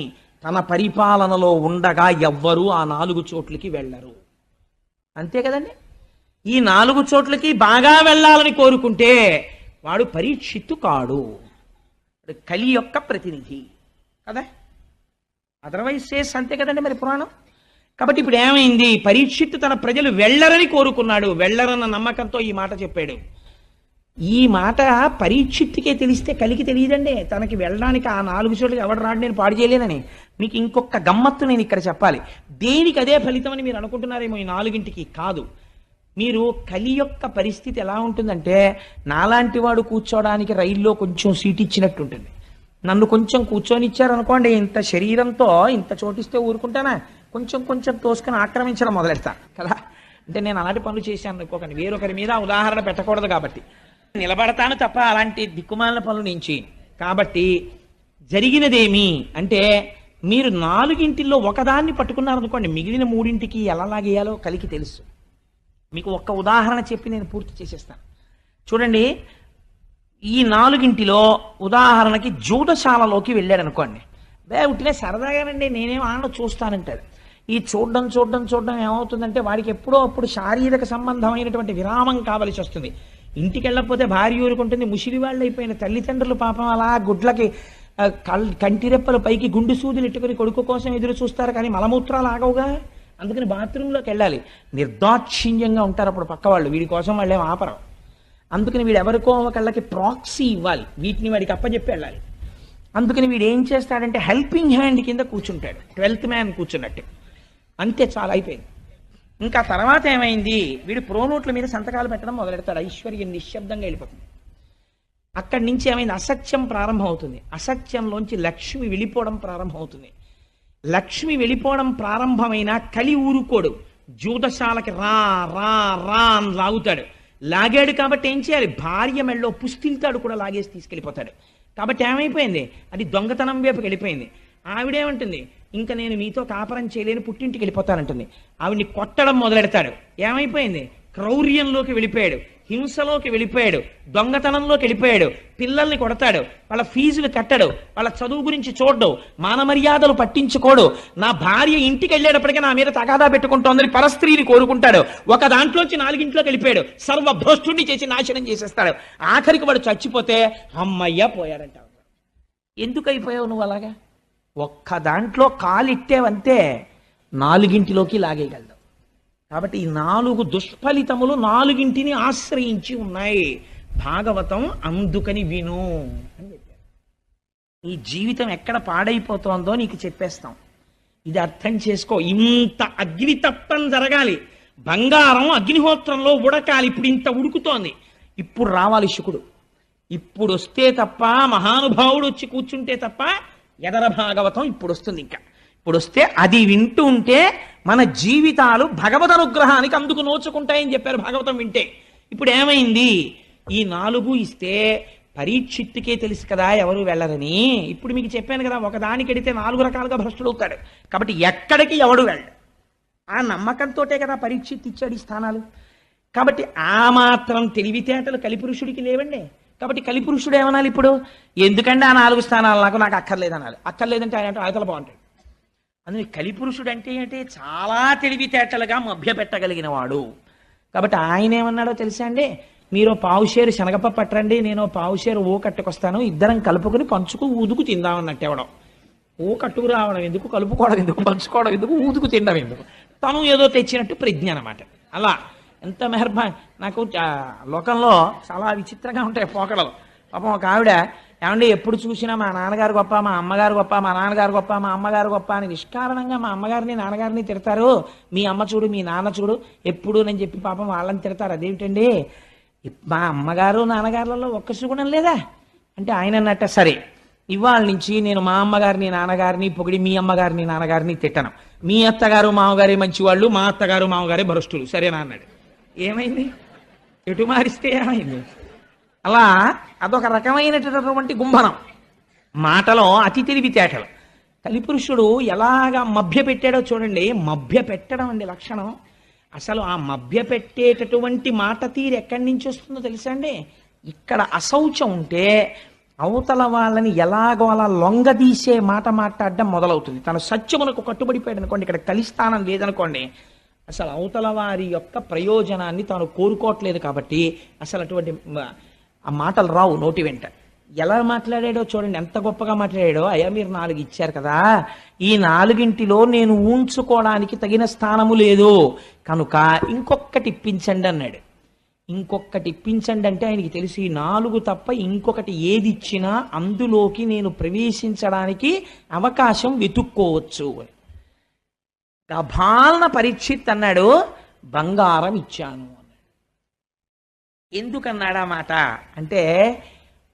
తన పరిపాలనలో ఉండగా ఎవ్వరూ ఆ 4 చోట్లకి వెళ్ళరు. అంతే కదండి. ఈ 4 చోట్లకి బాగా వెళ్ళాలని కోరుకుంటే వాడు పరీక్షిత్తు కాడు, కలి యొక్క ప్రతినిధి కదా. అదర్వైజ్ చేసి అంతే కదండి మరి పురాణం. కాబట్టి ఇప్పుడు ఏమైంది? పరీక్షిత్తు తన ప్రజలు వెళ్ళరని కోరుకున్నాడు. వెళ్ళరన్న నమ్మకంతో ఈ మాట చెప్పాడు. ఈ మాట పరీక్షిత్తుకే తెలిస్తే కలికి తెలియదండి. తనకి వెళ్ళడానికి ఆ 4 చోట్లకి ఎవడు రాడు, నేను పాడు చేయలేనని. మీకు ఇంకొక గమ్మత్తు నేను ఇక్కడ చెప్పాలి. దేనికి అదే ఫలితం అని మీరు అనుకుంటున్నారేమో. ఈ 4ంటికి కాదు. మీరు కలి యొక్క పరిస్థితి ఎలా ఉంటుందంటే, నాలాంటి వాడు కూర్చోడానికి రైల్లో కొంచెం సీట్ ఇచ్చినట్టు ఉంటుంది. నన్ను కొంచెం కూర్చొని ఇచ్చారనుకోండి, ఇంత శరీరంతో ఇంత చోటిస్తే ఊరుకుంటానా? కొంచెం తోసుకొని ఆక్రమించడం మొదలెడతా కదా. అంటే నేను అలాంటి పనులు చేశాను అనుకోకండి, వేరొకరి మీద ఉదాహరణ పెట్టకూడదు కాబట్టి. నిలబడతాను తప్ప అలాంటి దిక్కుమాలిన పనులు నుంచి. కాబట్టి జరిగినదేమి అంటే, మీరు 4ంటిల్లో ఒకదాన్ని పట్టుకున్నారనుకోండి, మిగిలిన 3ంటికి ఎలా లాగేయాలో కలికి తెలుసు. మీకు ఒక్క ఉదాహరణ చెప్పి నేను పూర్తి చేసేస్తాను. చూడండి, ఈ 4ంటిలో ఉదాహరణకి జూదశాలలోకి వెళ్ళాడు అనుకోండి. ఉట్టినే సరదాగానండి, నేనేం ఆడ చూస్తానంటాడు. ఈ చూడడం ఏమవుతుందంటే, వాడికి ఎప్పుడో అప్పుడు శారీరక సంబంధమైనటువంటి విరామం కావలసి వస్తుంది. ఇంటికి వెళ్ళకపోతే భార్య ఊరుకుంటుంది. ముసిలి వాళ్ళు అయిపోయిన తల్లిదండ్రులు పాపం అలా గుడ్లకి కంటిరెప్పలు పైకి గుండు సూదులు ఎట్టుకుని కొడుకు కోసం ఎదురు చూస్తారు, కానీ మలమూత్రాలు ఆగవుగా. అందుకని బాత్రూంలోకి వెళ్ళాలి. నిర్దాక్షిణ్యంగా ఉంటారు అప్పుడు పక్క వాళ్ళు, వీడి కోసం వాళ్ళేం ఆపరం. అందుకని వీడు ఎవరికో ఒకళ్ళకి ప్రాక్సీ ఇవ్వాలి, వీటిని వాడికి అప్పచెప్పి వెళ్ళాలి. అందుకని వీడు ఏం చేస్తాడంటే హెల్పింగ్ హ్యాండ్ కింద కూర్చుంటాడు, 12th మ్యాన్ కూర్చున్నట్టు. అంతే, చాలా అయిపోయింది. ఇంకా తర్వాత ఏమైంది? వీడు ప్రోనోట్ల మీద సంతకాలు పెట్టడం మొదలెడతాడు. ఐశ్వర్యం నిశ్శబ్దంగా వెళ్ళిపోతుంది. అక్కడి నుంచి ఏమైంది? అసత్యం ప్రారంభం అవుతుంది. అసత్యంలోంచి లక్ష్మి వెళ్ళిపోవడం ప్రారంభం అవుతుంది. లక్ష్మి వెళ్ళిపోవడం ప్రారంభమైన కలి ఊరుకోడు. జూదశాలకి రా రా రా అని లాగుతాడు. లాగాడు కాబట్టి ఏం చేయాలి? భార్య మెళ్ళో పుస్తిల్తాడు కూడా లాగేసి తీసుకెళ్ళిపోతాడు. కాబట్టి ఏమైపోయింది? అది దొంగతనం వైపుకి వెళ్ళిపోయింది. ఆవిడేమంటుంది? ఇంకా నేను మీతో కాపరం చేయలేని, పుట్టింటికి వెళ్ళిపోతానంటుంది. ఆవిడ్ని కొట్టడం మొదలెడతాడు. ఏమైపోయింది? క్రౌర్యంలోకి వెళ్ళిపోయాడు, హింసలోకి వెళ్ళిపోయాడు, దొంగతనంలోకి వెళ్ళిపోయాడు. పిల్లల్ని కొడతాడు, వాళ్ళ ఫీజులు కట్టడు, వాళ్ళ చదువు గురించి చూడడు, మానమర్యాదలు పట్టించుకోడు. నా భార్య ఇంటికి వెళ్ళేటప్పటికీ నా మీద తగాదా పెట్టుకుంటోందని పరస్త్రీని కోరుకుంటాడు. ఒక దాంట్లోంచి 4ంట్లోకి వెళ్ళిపోయాడు. సర్వభ్రష్టుని చేసి నాశనం చేసేస్తాడు. ఆఖరికి వాడు చచ్చిపోతే అమ్మయ్య పోయాడంట. ఎందుకు అయిపోయావు నువ్వు అలాగా? ఒక్క దాంట్లో కాలిట్టేవంతే 4ంటిలోకి లాగేయగలడు. కాబట్టి ఈ 4 దుష్ఫలితములు 4ంటిని ఆశ్రయించి ఉన్నాయి. భాగవతం అందుకని విను అని చెప్పారు. ఈ జీవితం ఎక్కడ పాడైపోతోందో నీకు చెప్పేస్తాం, ఇది అర్థం చేసుకో. ఇంత అగ్నితప్తం జరగాలి, బంగారం అగ్నిహోత్రంలో ఉడకాలి. ఇప్పుడు ఇంత ఉడుకుతోంది, ఇప్పుడు రావాలి శుకుడు. ఇప్పుడు వస్తే తప్ప, మహానుభావుడు వచ్చి కూర్చుంటే తప్ప ఎదర భాగవతం ఇప్పుడు వస్తుంది. ఇంకా ఇప్పుడు వస్తే అది వింటూ ఉంటే మన జీవితాలు భగవద్ అనుగ్రహానికి అందుకు నోచుకుంటాయని చెప్పారు భాగవతం వింటే. ఇప్పుడు ఏమైంది? ఈ 4 ఇస్తే పరీక్షిత్తుకే తెలుసు కదా ఎవరు వెళ్ళరని. ఇప్పుడు మీకు చెప్పాను కదా, ఒకదానికి వెడితే 4 రకాలుగా భ్రష్టుడవుతాడు. కాబట్టి ఎక్కడికి ఎవడు వెళ్ళడు. ఆ నమ్మకంతోటే కదా పరీక్షిత్ ఇచ్చాడు ఈ స్థానాలు. కాబట్టి ఆ మాత్రం తెలివితేటలు కలిపురుషుడికి లేవండి. కాబట్టి కలిపురుషుడు ఏమనాలి ఇప్పుడు? ఎందుకంటే ఆ 4 స్థానాలు నాకు అక్కర్లేదనాలి. అక్కర్లేదంటే ఆయన ఆయతల బాగుంటాడు. అందుకే కలిపురుషుడు అంటే ఏంటి? చాలా తెలివితేటలుగా మభ్యపెట్టగలిగిన వాడు. కాబట్టి ఆయన ఏమన్నాడో తెలుసా అండి? మీరు పావుషేరు శనగపప్పు పట్టరండి, నేను పావుషేరు ఓ కట్టుకొస్తాను, ఇద్దరం కలుపుకొని పంచుకు ఊదుకు తిందామన్నట్టు. ఎవడం ఓ కట్టుకు రావడం ఎందుకు, కలుపుకోవడం ఎందుకు, పంచుకోవడం ఎందుకు, ఊదుకు తినడం ఎందుకు? తను ఏదో తెచ్చినట్టు ప్రజ్ఞ అనమాట. అలా ఎంత మెహర్బా. నాకు లోకంలో చాలా విచిత్రంగా ఉంటాయి పోకడలు. పాపం ఒక ఆవిడ, ఏమంటే ఎప్పుడు చూసినా మా నాన్నగారు గొప్ప, మా అమ్మగారు గొప్ప, మా నాన్నగారు గొప్ప, మా అమ్మగారు గొప్ప అని నిష్కారణంగా మా అమ్మగారిని నాన్నగారిని తిడతారు. మీ అమ్మ చూడు, మీ నాన్న చూడు ఎప్పుడు నేను చెప్పి పాపం వాళ్ళని తిడతారు. అదేమిటండి, మా అమ్మగారు నాన్నగారులలో ఒక్క సుగుణం లేదా అంటే ఆయన అన్నట్ట, సరే ఇవాళ నుంచి నేను మా అమ్మగారిని నాన్నగారిని పొగిడి మీ అమ్మగారిని నాన్నగారిని తిట్టను. మీ అత్తగారు మామగారే మంచివాళ్ళు, మా అత్తగారు మామగారే భ్రష్టులు, సరేనా అన్నాడు. ఏమైంది, ఎటు మారిస్తే ఏమైంది? అలా అదొక రకమైనటువంటి గుంభనం, మాటలో అతి తెలివితేటలు. కలిపురుషుడు ఎలాగా మభ్య పెట్టాడో చూడండి. మభ్య పెట్టడం అండి లక్షణం. అసలు ఆ మభ్య పెట్టేటటువంటి మాట తీరు ఎక్కడి నుంచి వస్తుందో తెలుసా అండి? ఇక్కడ అశౌచం ఉంటే అవతల వాళ్ళని ఎలాగో అలా లొంగదీసే మాట మాట్లాడడం మొదలవుతుంది. తన సత్యమునకు కట్టుబడిపోయాడు అనుకోండి, ఇక్కడ కలిస్థానం లేదనుకోండి, అసలు అవతల వారి యొక్క ప్రయోజనాన్ని తాను కోరుకోవట్లేదు కాబట్టి అసలు అటువంటి ఆ మాటలు రావు నోటి వెంట. ఎలా మాట్లాడాడో చూడండి, ఎంత గొప్పగా మాట్లాడాడో. అయ్యా మీరు 4 ఇచ్చారు కదా, ఈ 4 నేను ఊంచుకోవడానికి తగిన స్థానము లేదు కనుక ఇంకొకటి ఇప్పించండి అన్నాడు. ఇంకొకటి ఇప్పించండి అంటే ఆయనకి తెలిసి 4 తప్ప ఇంకొకటి ఏది ఇచ్చినా అందులోకి నేను ప్రవేశించడానికి అవకాశం వెతుక్కోవచ్చు. గభాలన పరీక్షిత్ అన్నాడు, బంగారం ఇచ్చాను అన్నాడు. ఎందుకన్నాడా మాట అంటే,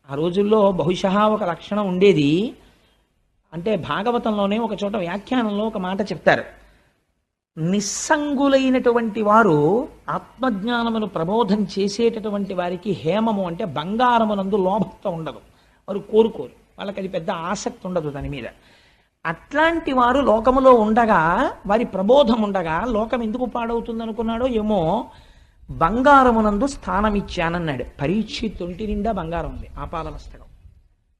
ఆ రోజుల్లో బహుశా ఒక లక్షణం ఉండేది. అంటే భాగవతంలోనే ఒక చోట వ్యాఖ్యానంలో ఒక మాట చెప్తారు. నిస్సంగులైనటువంటి వారు ఆత్మజ్ఞానమును ప్రబోధం చేసేటటువంటి వారికి హేమము అంటే బంగారమునందు లోభత్వం ఉండదు. వారు కోరుకోరు, వాళ్ళకి అది పెద్ద ఆసక్తి ఉండదు దాని మీద. అట్లాంటి వారు లోకములో ఉండగా, వారి ప్రబోధం ఉండగా లోకం ఎందుకు పాడవుతుంది అనుకున్నాడో ఏమో, బంగారమునందు స్థానం ఇచ్చానన్నాడు. పరీక్షిత్ ఒంటి నిండా బంగారం ఉంది, ఆపాదమస్తకం,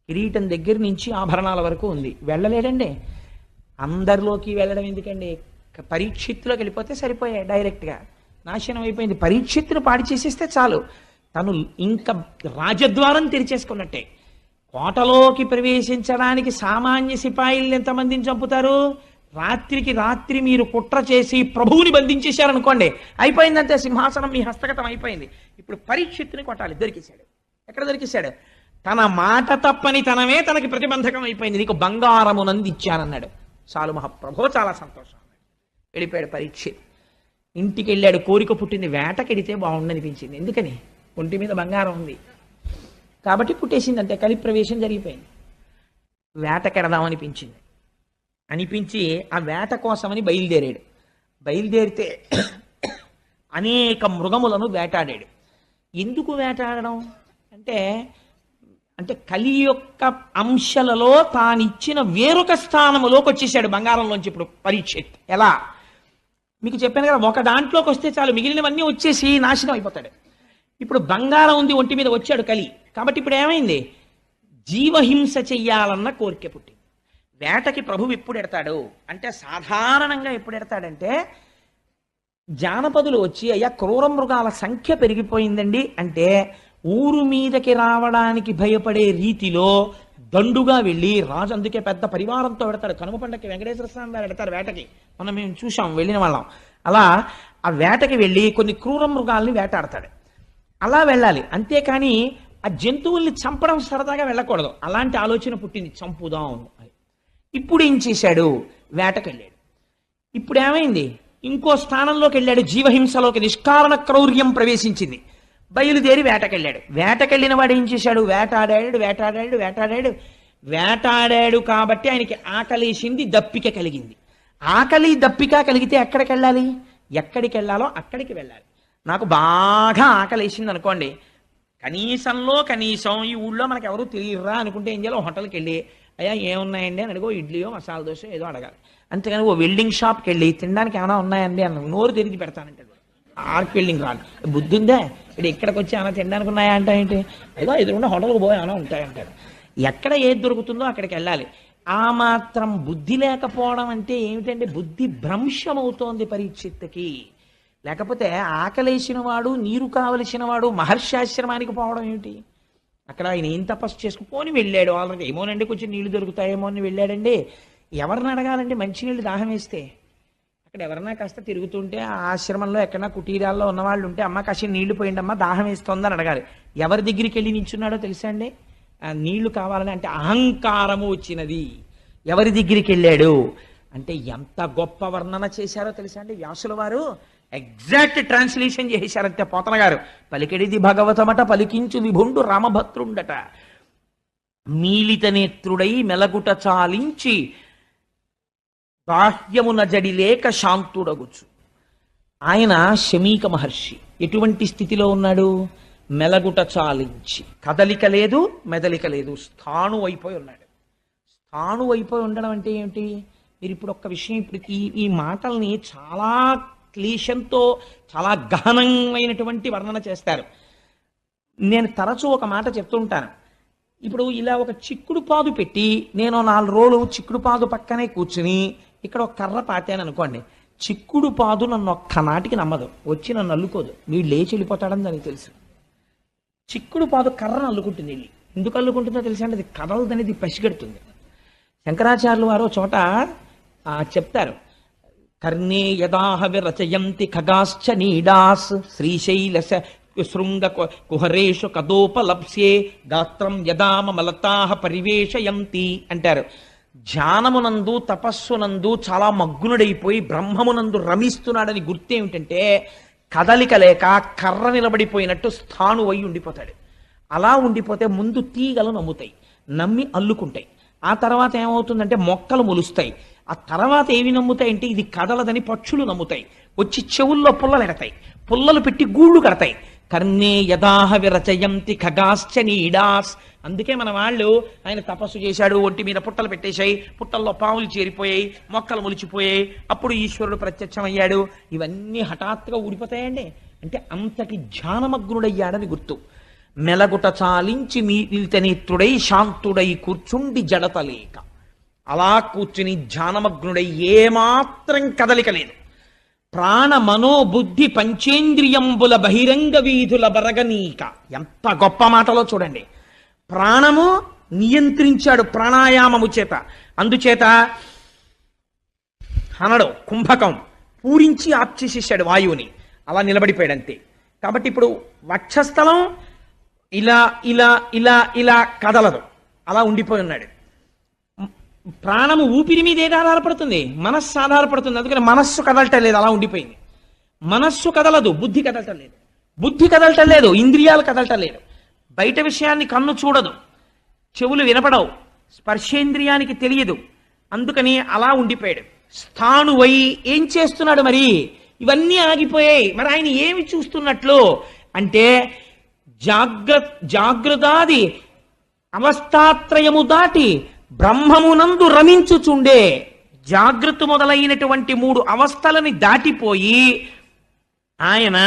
కిరీటం దగ్గర నుంచి ఆభరణాల వరకు ఉంది. వెళ్ళలేడండి. అందరిలోకి వెళ్ళడం ఎందుకండి? పరీక్షిత్తులోకి వెళ్ళిపోతే సరిపోయాయి, డైరెక్ట్గా నాశనం అయిపోయింది. పరీక్షిత్తును పాడి చేసేస్తే చాలు, తను ఇంకా రాజద్వారం తెరిచేసుకున్నట్టే. కోటలోకి ప్రవేశించడానికి సామాన్య సిపాయిల్ని ఎంతమందిని చంపుతారు? రాత్రికి రాత్రి మీరు కుట్ర చేసి ప్రభువుని బంధించేశారనుకోండి, అయిపోయిందంటే సింహాసనం మీ హస్తగతం అయిపోయింది. ఇప్పుడు పరీక్షిత్తుని కొట్టాలి, దొరికేశాడు. ఎక్కడ దొరికేశాడు? తన మాట తప్పని తనమే తనకి ప్రతిబంధకం అయిపోయింది. నీకు బంగారమునంది ఇచ్చానన్నాడు. చాలు మహాప్రభో, చాలా సంతోషం. వెళ్ళిపోయాడు పరీక్షిత్. ఇంటికి వెళ్ళాడు, కోరిక పుట్టింది, వేటకెడితే బాగుండనిపించింది. ఎందుకని? ఒంటి మీద బంగారం ఉంది కాబట్టి పుట్టేసింది, అంతే. కలి ప్రవేశం జరిగిపోయింది. వేటకెడదామనిపించింది. అనిపించి ఆ వేట కోసమని బయలుదేరాడు. బయలుదేరితే అనేక మృగములను వేటాడాడు. ఎందుకు వేటాడడం అంటే, కలి యొక్క అంశలలో తానిచ్చిన వేరొక స్థానములోకి వచ్చేసాడు బంగారంలోంచి. ఇప్పుడు పరీక్షిత్ ఎలా మీకు చెప్పాను కదా, ఒక దాంట్లోకి వస్తే చాలు మిగిలినవన్నీ వచ్చేసి నాశనం అయిపోతాడు. ఇప్పుడు బంగారం ఉంది ఒంటి మీద, వచ్చాడు కలి. కాబట్టి ఇప్పుడు ఏమైంది? జీవహింస చెయ్యాలన్న కోరిక పుట్టింది. వేటకి ప్రభువు ఎప్పుడు ఎడతాడు అంటే, సాధారణంగా ఎప్పుడు ఎడతాడంటే, జానపదులు వచ్చి అయ్యా క్రూర మృగాల సంఖ్య పెరిగిపోయిందండి అంటే, ఊరు మీదకి రావడానికి భయపడే రీతిలో దండుగా వెళ్ళి, రాజు అందుకే పెద్ద పరివారంతో పెడతాడు. కనుమ పండగకి వెంకటేశ్వర స్వామి వారు పెడతారు వేటకి, మనం మేము చూసాం, వెళ్ళిన వాళ్ళం. అలా ఆ వేటకి వెళ్ళి కొన్ని క్రూర మృగాల్ని వేటాడతాడు. అలా వెళ్ళాలి, అంతేకాని ఆ జంతువుల్ని చంపడం సరదాగా వెళ్ళకూడదు. అలాంటి ఆలోచన పుట్టింది, చంపుదాం. ఇప్పుడు ఏం చేశాడు? వేటకెళ్ళాడు. ఇప్పుడు ఏమైంది? ఇంకో స్థానంలోకి వెళ్ళాడు, జీవహింసలోకి. నిష్కారణ క్రౌర్యం ప్రవేశించింది. బయలుదేరి వేటకెళ్ళాడు. వేటకెళ్ళిన వాడు ఏం చేశాడు? వేటాడాడు వేటాడాడు వేటాడాడు వేటాడాడు కాబట్టి ఆయనకి ఆకలేసింది, దప్పిక కలిగింది. ఆకలి దప్పిక కలిగితే ఎక్కడికి వెళ్ళాలి? ఎక్కడికి వెళ్ళాలో అక్కడికి వెళ్ళాలి. నాకు బాగా ఆకలేసింది అనుకోండి, కనీసంలో కనీసం ఈ ఊళ్ళో మనకు ఎవరు తెలియరా అనుకుంటే ఏం చేయాలి? హోటల్కి వెళ్ళి అయ్యా ఏమున్నాయండి అని అడిగో, ఇడ్లీయో మసాలా దోశ ఏదో అడగాలి. అంతేగాని ఓ వెల్డింగ్ షాప్కి వెళ్ళి తినడానికి ఏమైనా ఉన్నాయండి అన్న నోరు తెరిచి పెడతానంటే ఆర్క్ వెల్డింగ్ రాదు. బుద్ధి ఉందే, ఇప్పుడు ఇక్కడికి వచ్చి ఏమైనా తినడానికి ఉన్నాయా అంటే ఏంటి? ఏదో ఎదురుకుండా హోటల్కి పోయి ఏమైనా ఉంటాయంటారు. ఎక్కడ ఏది దొరుకుతుందో అక్కడికి వెళ్ళాలి. ఆ మాత్రం బుద్ధి లేకపోవడం అంటే ఏమిటంటే, బుద్ధి భ్రంశమవుతోంది పరీక్షిత్తుకి. లేకపోతే ఆకలేసిన వాడు, నీరు కావలసిన వాడు మహర్షాశ్రమానికి పోవడం ఏమిటి? అక్కడ ఆయన ఏం తపస్సు చేసుకుని వెళ్ళాడు. ఆల్రెడీ ఏమోనండి కొంచెం నీళ్లు దొరుకుతాయేమో అని వెళ్ళాడండి. ఎవరిని అడగాలండి మంచినీళ్ళు దాహం వేస్తే? అక్కడ ఇక్కడ ఎవరన్నా కాస్త తిరుగుతుంటే ఆ ఆశ్రమంలో ఎక్కడన్నా కుటీరాల్లో ఉన్నవాళ్ళు ఉంటే అమ్మ కాసి నీళ్లు పోయిండమ్మా దాహం వేస్తోందని అడగాలి. ఎవరి దగ్గరికి వెళ్ళి నించున్నాడో తెలుసా అండి? ఆ నీళ్లు కావాలని అంటే అహంకారము వచ్చినది. ఎవరి దగ్గరికి వెళ్ళాడు అంటే ఎంత గొప్ప వర్ణన చేశారో తెలుసా అండి వ్యాసుల వారు. ఎగ్జాక్ట్ ట్రాన్స్లేషన్ చేశారంటే పోతన గారు. పలికెడిది భగవతమట పలికించు విభుండు రామభద్రుండట. మీలిత నేత్రుడై మెలగుట చాలించి బాహ్యమున జడిలేక శాంతుడగుచు. ఆయన శమీక మహర్షి ఎటువంటి స్థితిలో ఉన్నాడు? మెలగుట చాలించి, కదలిక లేదు మెదలిక లేదు, స్థాణు అయిపోయి ఉన్నాడు. స్థాణు అయిపోయి ఉండడం అంటే ఏమిటి? మీరు ఇప్పుడు ఒక్క విషయం, ఇప్పుడు ఈ మాటల్ని చాలా క్లీశంతో చాలా గహనమైనటువంటి వర్ణన చేస్తారు. నేను తరచూ ఒక మాట చెప్తుంటాను. ఇప్పుడు ఇలా ఒక చిక్కుడు పాదు పెట్టి నేను 4 రోజులు చిక్కుడు పాదు పక్కనే కూర్చుని ఇక్కడ ఒక కర్ర పాతాను అనుకోండి, చిక్కుడు పాదు నన్ను ఒక్కనాటికి నమ్మదు, వచ్చి నన్ను అల్లుకోదు, వీడు లేచి వెళ్ళిపోతాడని దానికి తెలుసు. చిక్కుడు పాదు కర్రను అల్లుకుంటుంది. వెళ్ళి ఎందుకు అల్లుకుంటుందో తెలుసా అండి? అది కదలదనేది పసిగడుతుంది. శంకరాచార్యులు వారు చోట చెప్తారు, కర్ణే యదాహ విరచయంతి ఖగాశ్చ నీడాస్ శ్రీశైలశ శృంగ కుహరేషు కదోపలప్స్యే గాత్రం యదామలతాహ పరివేషయంతి అంటారు. ధ్యానమునందు తపస్సునందు చాలా మగ్నుడైపోయి బ్రహ్మమునందు రమిస్తున్నాడని గుర్తేమిటంటే కదలిక లేక కర్ర నిలబడిపోయినట్టు స్థాణు అయి ఉండిపోతాడు. అలా ఉండిపోతే ముందు తీగలు నమ్ముతాయి, నమ్మి అల్లుకుంటాయి. ఆ తర్వాత ఏమవుతుందంటే మొక్కలు మొలుస్తాయి. ఆ తర్వాత ఏవి నమ్ముతాయి అంటే ఇది కదలదని పక్షులు నమ్ముతాయి, వచ్చి చెవుల్లో పుల్లలు ఎడతాయి, పుల్లలు పెట్టి గూళ్ళు కడతాయి. కర్ణే యదాహ విరచయంతి ఖగాశ్చ నీడాస్. అందుకే మన వాళ్ళు ఆయన తపస్సు చేశాడు, ఒంటి మీద పుట్టలు పెట్టేశాయి, పుట్టల్లో పాములు చేరిపోయాయి, మొక్కలు మొలిచిపోయాయి, అప్పుడు ఈశ్వరుడు ప్రత్యక్షమయ్యాడు. ఇవన్నీ హఠాత్తుగా ఊడిపోతాయండి. అంటే అంతటి ధ్యానమగ్నుడయ్యాడని గుర్తు. మెలగుట చాలించి మీతనేత్రుడై శాంతుడై కూర్చుండి జడతలేక. అలా కూర్చుని ధ్యానమగ్నుడై ఏమాత్రం కదలిక లేదు. ప్రాణ మనోబుద్ధి పంచేంద్రియంబుల బహిరంగ వీధుల బరగనీక. ఎంత గొప్ప మాటలో చూడండి. ప్రాణము నియంత్రించాడు ప్రాణాయామము చేత. అందుచేత అనడు కుంభకం పూరించి ఆప్చేసేసాడు వాయువుని, అలా నిలబడిపోయాడు అంతే. కాబట్టి ఇప్పుడు వక్షస్థలం ఇలా ఇలా ఇలా ఇలా కదలదు, అలా ఉండిపోయి ఉన్నాడు. ప్రాణము ఊపిరి మీద ఏది ఆధారపడుతుంది? మనస్సు ఆధారపడుతుంది. అందుకని మనస్సు కదలటం లేదు, అలా ఉండిపోయింది. మనస్సు కదలదు, బుద్ధి కదలటం లేదు, బుద్ధి కదలటం లేదు, ఇంద్రియాలు కదలటం లేదు. బయట విషయాన్ని కన్ను చూడదు, చెవులు వినపడవు, స్పర్శేంద్రియానికి తెలియదు. అందుకని అలా ఉండిపోయాడు. స్థాణువై ఏం చేస్తున్నాడు మరి? ఇవన్నీ ఆగిపోయాయి. మరి ఆయన ఏమి చూస్తున్నట్లు అంటే జాగ్రత్తాది అవస్థాత్రయము దాటి బ్రహ్మమునందు రమించుచుండే. జాగ్రత్త మొదలైనటువంటి 3 అవస్థలని దాటిపోయి ఆయన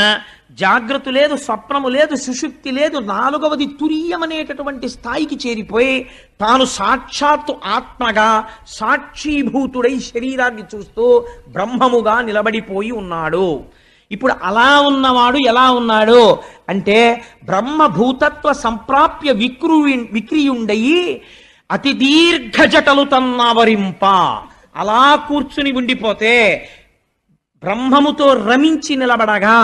జాగ్రత్త లేదు, స్వప్నము లేదు, సుషుప్తి లేదు, 4వది తురీయమనేటటువంటి స్థాయికి చేరిపోయి తాను సాక్షాత్తు ఆత్మగా సాక్షీభూతుడై శరీరాన్ని చూస్తూ బ్రహ్మముగా నిలబడిపోయి ఉన్నాడు. ఇప్పుడు అలా ఉన్నవాడు ఎలా ఉన్నాడు అంటే బ్రహ్మభూతత్వ సంప్రాప్య విక్రియుండయి అతి దీర్ఘ జటలు తన్నావరింప. అలా కూర్చుని ఉండిపోతే బ్రహ్మముతో రమించి నిలబడగా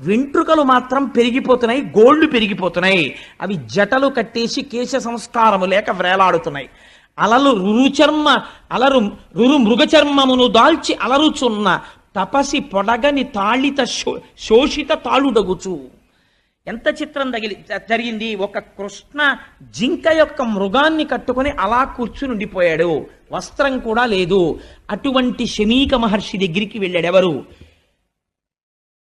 వెంట్రుకలు మాత్రం పెరిగిపోతున్నాయి, గోళ్లు పెరిగిపోతున్నాయి. అవి జటలు కట్టేసి కేశ సంస్కారము లేక వ్రేలాడుతున్నాయి. రురు మృగచర్మమును దాల్చి అలరుచున్న తపసి పొడగని తాళిత శోషిత తాళుడగుచు. ఎంత చిత్రం జరిగింది. ఒక కృష్ణ జింక యొక్క మృగాన్ని కట్టుకొని అలా కూర్చుని ఉండిపోయాడు, వస్త్రం కూడా లేదు. అటువంటి శమీక మహర్షి దగ్గరికి వెళ్ళాడు. ఎవరు?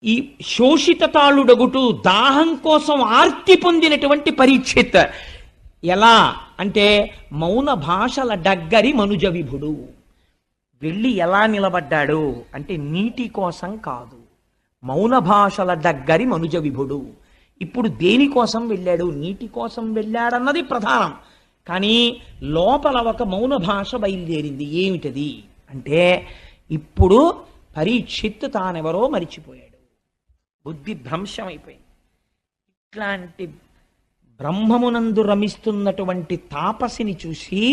ఈ శోషిత తాళుడగుటు, దాహం కోసం ఆర్తి పొందినటువంటి పరీక్షిత్. ఎలా అంటే మౌన భాషల డగ్గరి మనుజ విభుడు. వెళ్ళి ఎలా నిలబడ్డాడు అంటే నీటి కోసం కాదు, మౌన భాషల డగ్గరి మనుజ విభుడు. ఇప్పుడు దేనికోసం వెళ్ళాడు? నీటి కోసం వెళ్ళాడన్నది ప్రధానం. కానీ లోపల ఒక మౌన భాష బయలుదేరింది. ఏమిటది అంటే ఇప్పుడు పరీక్షిత్ తానెవరో మరిచిపోయాడు, బుద్ధి భ్రంశం అయిపోయింది. ఇట్లాంటి బ్రహ్మమునందు రమిస్తున్నటువంటి తాపసిని చూసి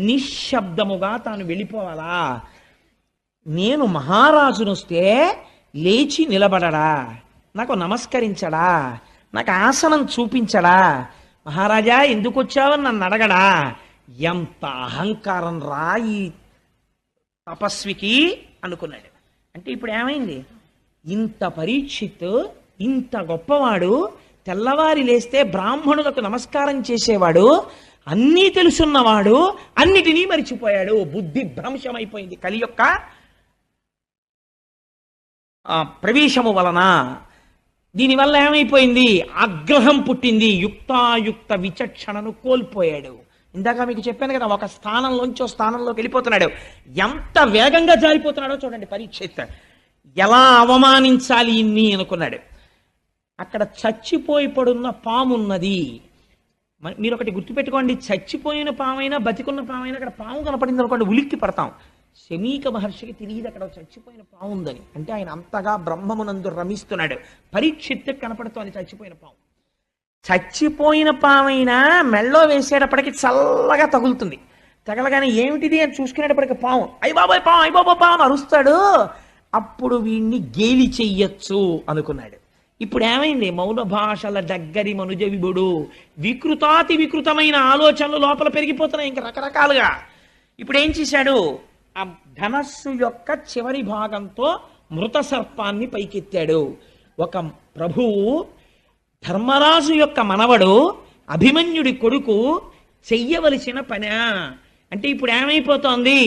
నిశ్శబ్దముగా తాను వెళ్ళిపోవాలా? నేను మహారాజునొస్తే లేచి నిలబడడా, నాకు నమస్కరించడా, నాకు ఆసనం చూపించడా, మహారాజా ఎందుకు వచ్చావని నన్ను అడగడా, ఎంత అహంకారం రా ఈ తపస్వికి అనుకున్నాడు. అంటే ఇప్పుడు ఏమైంది? ఇంత పరీక్షిత్, ఇంత గొప్పవాడు, తెల్లవారి లేస్తే బ్రాహ్మణులకు నమస్కారం చేసేవాడు, అన్నీ తెలుసున్నవాడు, అన్నిటినీ మరిచిపోయాడు. బుద్ధి భ్రంశమైపోయింది కలి యొక్క ప్రవేశము వలన. దీనివల్ల ఏమైపోయింది? ఆగ్రహం పుట్టింది. యుక్తాయుక్త విచక్షణను కోల్పోయాడు. ఇందాక మీకు చెప్పాను కదా, ఒక స్థానంలోంచి స్థానంలోకి వెళ్ళిపోతున్నాడు. ఎంత వేగంగా జారిపోతున్నాడో చూడండి పరీక్షిత్. ఎలా అవమానించాలి ఇన్ని అనుకున్నాడు. అక్కడ చచ్చిపోయి పడున్న పామున్నది. మీరు ఒకటి గుర్తుపెట్టుకోండి, చచ్చిపోయిన పామైనా బతికున్న పామైనా అక్కడ పాము కనపడింది అనుకోండి ఉలిక్కి పడతాం. శమీక మహర్షికి తెలియదు అక్కడ చచ్చిపోయిన పాము ఉందని. అంటే ఆయన అంతగా బ్రహ్మమునందు రమిస్తున్నాడు. పరీక్షిత్తు కనపడుతోంది చచ్చిపోయిన పాము. చచ్చిపోయిన పామైనా మెళ్ళో వేసేటప్పటికి చల్లగా తగులుతుంది. తగలగానే ఏమిటిది అని చూసుకునేటప్పటికి పాము, అయ్య బాబాయ్ పాము, అయ్య బాబా పాము అరుస్తాడు. అప్పుడు వీణ్ణి గేలి చెయ్యొచ్చు అనుకున్నాడు. ఇప్పుడు ఏమైంది? మౌన భాషల దగ్గరి మనుజ విభుడు. వికృతాతి వికృతమైన ఆలోచనలు లోపల పెరిగిపోతున్నాయి ఇంకా రకరకాలుగా. ఇప్పుడు ఏం చేశాడు? ఆ ధనస్సు యొక్క చివరి భాగంతో మృత సర్పాన్ని పైకెత్తాడు. ఒక ప్రభువు, ధర్మరాజు యొక్క మనవడు, అభిమన్యుడి కొడుకు చెయ్యవలసిన పని. అంటే ఇప్పుడు ఏమైపోతోంది?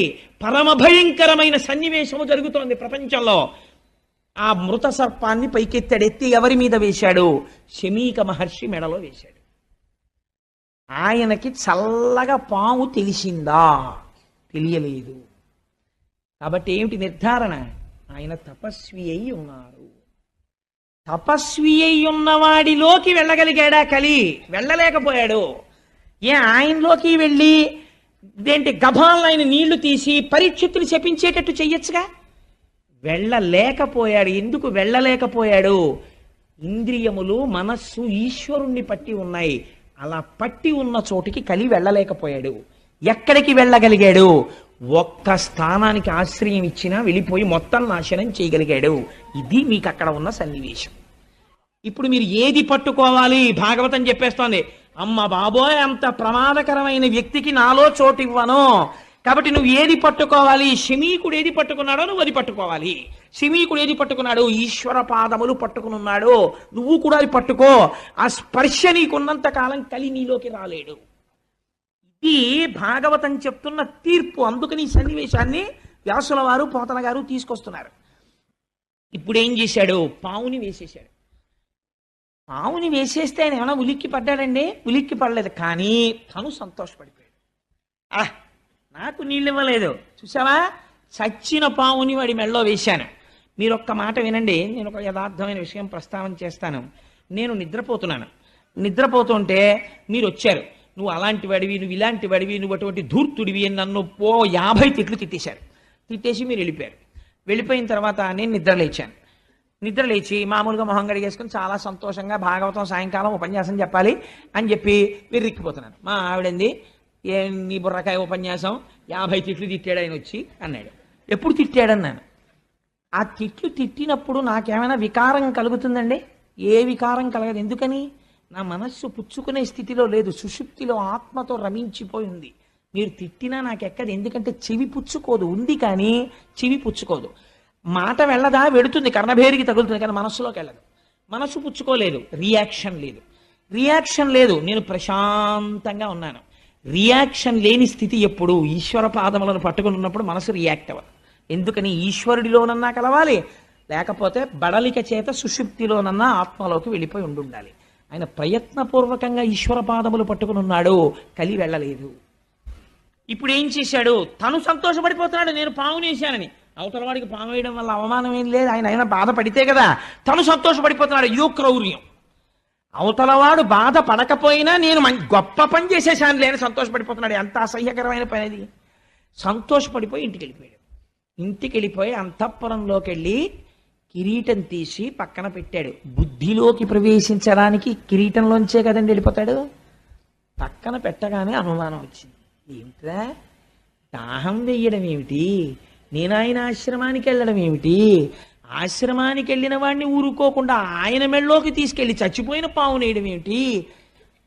పరమ భయంకరమైన సన్నివేశము జరుగుతోంది ప్రపంచంలో. ఆ మృత సర్పాన్ని పైకెత్తాడు. ఎత్తి ఎవరి మీద వేశాడు? శమీక మహర్షి మెడలో వేశాడు. ఆయనకి చల్లగా పాము తెలిసిందా? తెలియలేదు. కాబట్టి ఏమిటి నిర్ధారణ? ఆయన తపస్వి అయి ఉన్నారు. తపస్వి అయి ఉన్నవాడిలోకి వెళ్ళగలిగాడా కలి? వెళ్ళలేకపోయాడు. ఆయనలోకి వెళ్ళి దేంటి గభాలను ఆయన నీళ్లు తీసి పరీక్షిత్తులు శపించేటట్టు చెయ్యొచ్చుగా. వెళ్ళలేకపోయాడు. ఎందుకు వెళ్ళలేకపోయాడు? ఇంద్రియములు, మనస్సు ఈశ్వరుణ్ణి పట్టి ఉన్నాయి. అలా పట్టి ఉన్న చోటికి కలి వెళ్ళలేకపోయాడు. ఎక్కడికి వెళ్ళగలిగాడు? ఒక్క స్థానానికి ఆశ్రయం ఇచ్చినా వెళ్ళిపోయి మొత్తం నాశనం చేయగలిగాడు. ఇది మీకు అక్కడ ఉన్న సన్నివేశం. ఇప్పుడు మీరు ఏది పట్టుకోవాలి? భాగవతం చెప్పేస్తోంది, అమ్మ బాబోయ్ అంత ప్రమాదకరమైన వ్యక్తికి నాలో చోటు ఇవ్వను. కాబట్టి నువ్వు ఏది పట్టుకోవాలి? శమీకుడు ఏది పట్టుకున్నాడో నువ్వు అది పట్టుకోవాలి. శమీకుడు ఏది పట్టుకున్నాడు? ఈశ్వర పాదములు పట్టుకునున్నాడు. నువ్వు కూడా అది పట్టుకో. ఆ స్పర్శ నీకున్నంత కాలం కలి నీలోకి రాలేడు. ఇది భాగవతం చెప్తున్న తీర్పు. అందుకని ఈ సన్నివేశాన్ని వ్యాసుల వారు, పోతన గారు తీసుకొస్తున్నారు. ఇప్పుడు ఏం చేశాడు? పావుని వేసేశాడు. పావుని వేసేస్తే ఆయన ఏమైనా ఉలిక్కి పడ్డాడండి? ఉలిక్కి పడలేదు. కానీ తను సంతోషపడిపోయాడు. నాకు నీళ్ళు ఇవ్వలేదు చూసావా, చచ్చిన పావుని వాడి మెళ్ళో వేశాను. మీరు ఒక్క మాట వినండి, నేను ఒక యథార్థమైన విషయం ప్రస్తావన చేస్తాను. నేను నిద్రపోతున్నాను. నిద్రపోతుంటే మీరు వచ్చారు. నువ్వు అలాంటి వాడివి, నువ్వు ఇలాంటి వాడివి, నువ్వు అటువంటి ధూర్తుడివి అని నన్ను 50 తిట్లు తిట్టేశారు. తిట్టేసి మీరు వెళ్ళిపోయారు. వెళ్ళిపోయిన తర్వాత నేను నిద్రలేచాను. నిద్రలేచి మామూలుగా మొహం గడిగేసుకుని చాలా సంతోషంగా భాగవతం సాయంకాలం ఉపన్యాసం చెప్పాలి అని చెప్పి విర్రిక్కిపోతున్నాను. మా ఆవిడంది, నీ బుర్రకాయ ఉపన్యాసం 50 తిట్లు తిట్టాడు ఆయన వచ్చి అన్నాడు. ఎప్పుడు తిట్టాడన్నాను. ఆ తిట్లు తిట్టినప్పుడు నాకేమైనా వికారం కలుగుతుందండి? ఏ వికారం కలగదు. ఎందుకని? నా మనస్సు పుచ్చుకునే స్థితిలో లేదు. సుషుప్తిలో ఆత్మతో రమించిపోయి ఉంది. మీరు తిట్టినా నాకెక్కదు. ఎందుకంటే చెవి పుచ్చుకోదు. ఉంది కానీ చెవి పుచ్చుకోదు. మాట వెళ్ళదా? వెడుతుంది, కర్ణభేరికి తగులుతుంది, కానీ మనస్సులోకి వెళ్ళదు. మనస్సు పుచ్చుకోలేదు. రియాక్షన్ లేదు. రియాక్షన్ లేదు. నేను ప్రశాంతంగా ఉన్నాను. రియాక్షన్ లేని స్థితి ఎప్పుడు? ఈశ్వర పాదములను పట్టుకుని ఉన్నప్పుడు మనసు రియాక్ట్ అవ్వదు. ఎందుకని? ఈశ్వరుడిలోనన్నా కలవాలి, లేకపోతే బడలిక చేత సుషుప్తిలోనన్నా ఆత్మలోకి వెళ్ళిపోయి ఉండాలి. ఆయన ప్రయత్నపూర్వకంగా ఈశ్వర పాదములు పట్టుకుని ఉన్నాడు. కలి వెళ్ళలేదు. ఇప్పుడు ఏం చేశాడు? తను సంతోషపడిపోతున్నాడు, నేను పావుని వేశానని. అవతల వాడికి పాము వేయడం వల్ల అవమానం ఏం లేదు. ఆయన బాధపడితే కదా. తను సంతోషపడిపోతున్నాడు. ఇదో క్రౌర్యం. అవతలవాడు బాధ పడకపోయినా నేను గొప్ప పని చేసేసాను లేని సంతోషపడిపోతున్నాడు. ఎంత అసహ్యకరమైన పని అది. సంతోషపడిపోయి ఇంటికి వెళ్ళిపోయాడు. ఇంటికి వెళ్ళిపోయి అంతఃపురంలోకి వెళ్ళి కిరీటం తీసి పక్కన పెట్టాడు. బుద్ధిలోకి ప్రవేశించడానికి కిరీటంలోంచే కదండి వెళ్ళిపోతాడు. పక్కన పెట్టగానే అనుమానం వచ్చింది. ఏమిట్రా, దాహం వెయ్యడం ఏమిటి, నేను ఆయన ఆశ్రమానికి వెళ్ళడం ఏమిటి? ఆశ్రమానికి వెళ్ళిన వాడిని ఊరుకోకుండా ఆయన మెళ్ళలోకి తీసుకెళ్ళి చచ్చిపోయిన పావునేయడం ఏమిటి?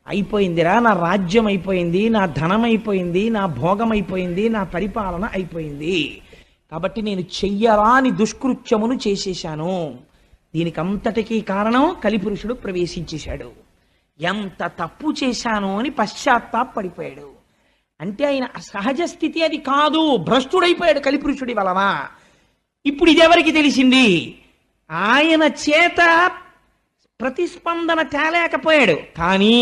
అయిపోయిందిరా, నా రాజ్యం అయిపోయింది, నా ధనం అయిపోయింది, నా భోగం అయిపోయింది, నా పరిపాలన అయిపోయింది. కాబట్టి నేను చెయ్యరాని దుష్కృత్యమును చేసేశాను. దీనికి అంతటికీ కారణం కలిపురుషుడు ప్రవేశించేశాడు. ఎంత తప్పు చేశాను అని పశ్చాత్తాపడిపోయాడు. అంటే ఆయన సహజ స్థితి అది కాదు, భ్రష్టుడైపోయాడు కలిపురుషుడి వలన. ఇప్పుడు ఇదెవరికి తెలిసింది? ఆయన చేత ప్రతిస్పందన తేలేకపోయాడు. కానీ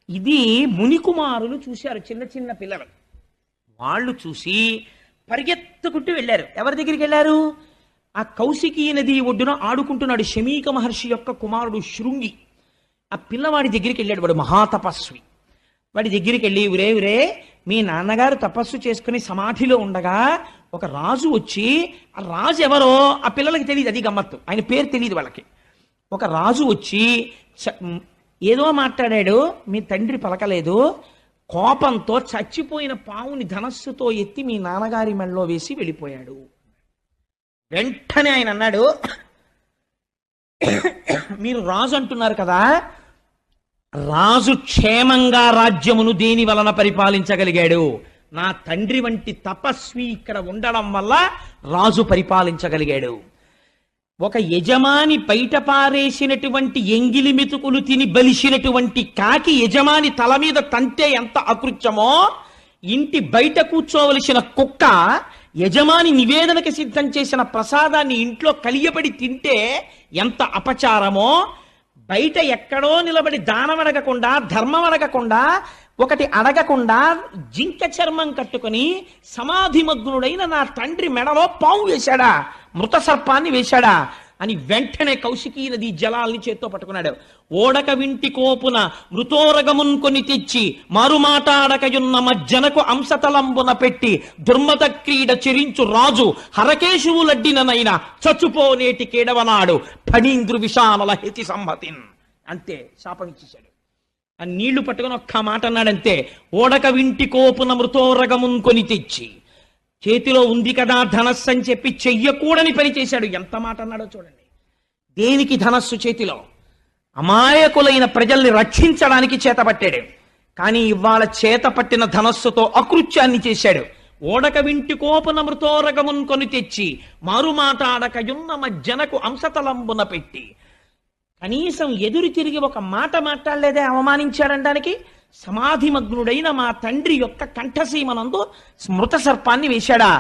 ఇది మునికుమారులు చూశారు, చిన్న చిన్న పిల్లలు. వాళ్ళు చూసి పరిగెత్తుకుంటూ వెళ్ళారు. ఎవరి దగ్గరికి వెళ్ళారు? ఆ కౌశికీ నది ఒడ్డున ఆడుకుంటున్నాడు శమీక మహర్షి యొక్క కుమారుడు శృంగి. ఆ పిల్లవాడి దగ్గరికి వెళ్ళాడు. వాడు మహాతపస్వి. వాడి దగ్గరికి వెళ్ళి, ఉరే ఉరే, మీ నాన్నగారు తపస్సు చేసుకుని సమాధిలో ఉండగా ఒక రాజు వచ్చి, ఆ రాజు ఎవరో ఆ పిల్లలకి తెలియదు, అది గమ్మత్తు, ఆయన పేరు తెలియదు వాళ్ళకి. ఒక రాజు వచ్చి ఏదో మాట్లాడాడు, మీ తండ్రి పలకలేదు. కోపంతో చచ్చిపోయిన పావుని ధనస్సుతో ఎత్తి మీ నాన్నగారి మెడలో వేసి వెళ్ళిపోయాడు. వెంటనే ఆయన అన్నాడు, మీరు రాజు అంటున్నారు కదా, రాజు క్షేమంగా రాజ్యమును దేని వలన పరిపాలించగలిగాడు? నా తండ్రి వంటి తపస్వి ఇక్కడ ఉండడం వల్ల రాజు పరిపాలించగలిగాడు. ఒక యజమాని బయట పారేసినటువంటి ఎంగిలి మెతుకులు తిని బలిసినటువంటి కాకి యజమాని తల మీద తంతే ఎంత అకృత్యమో, ఇంటి బయట కూర్చోవలసిన కుక్క యజమాని నివేదనకి సిద్ధం చేసిన ప్రసాదాన్ని ఇంట్లో కలియబడి తింటే ఎంత అపచారమో, బయట ఎక్కడో నిలబడి దానం అడగకుండా, ధర్మం అడగకుండా, ఒకటి అడగకుండా జింక చర్మం కట్టుకుని సమాధిమగ్నుడైన నా తండ్రి మెడలో పావు వేశాడా, మృత సర్పాన్ని వేశాడా అని వెంటనే కౌశికీ నది జలాల్ని చేత్తో పట్టుకున్నాడు. ఓడక వింటి కోపున మృతోరగమున్ కొని తెచ్చి మారుమాటాడకయున్న మజ్జనకు అంశతలంబున పెట్టి దుర్మత క్రీడ చెరించు రాజు హరకేశువులడ్డిననైనా చచ్చుపోనేటి కేడవనాడు ఫణీంద్రు విషానల హేతి సంహతిన్. అంతే, శాపం ఇచ్చేశాడు. ఆ నీళ్లు పట్టుకుని ఒక్క మాట అన్నాడంతే. ఓడక వింటి కోపున మృతోరగమున్ కొని తెచ్చి, చేతిలో ఉంది కదా ధనస్సు అని చెప్పి చెయ్యకూడని పని చేశాడు. ఎంత మాట అన్నాడో చూడండి. దేనికి ధనస్సు చేతిలో? అమాయకులైన ప్రజల్ని రక్షించడానికి చేతపట్టాడు. కానీ ఇవాళ చేతపట్టిన ధనస్సుతో అకృత్యాన్ని చేశాడు. ఓడక వింటి కోపున మృతోరగమున్ కొని తెచ్చి మారుమాటాడకయున్న మజ్జనకు అంశతలంబున పెట్టి, కనీసం ఎదురు తిరిగి ఒక మాట మాట్లాడలేదే అవమానించాడనడానికి. సమాధిమగ్నుడైన మా తండ్రి యొక్క కంఠసీమనందు స్మృత సర్పాన్ని వేశాడా?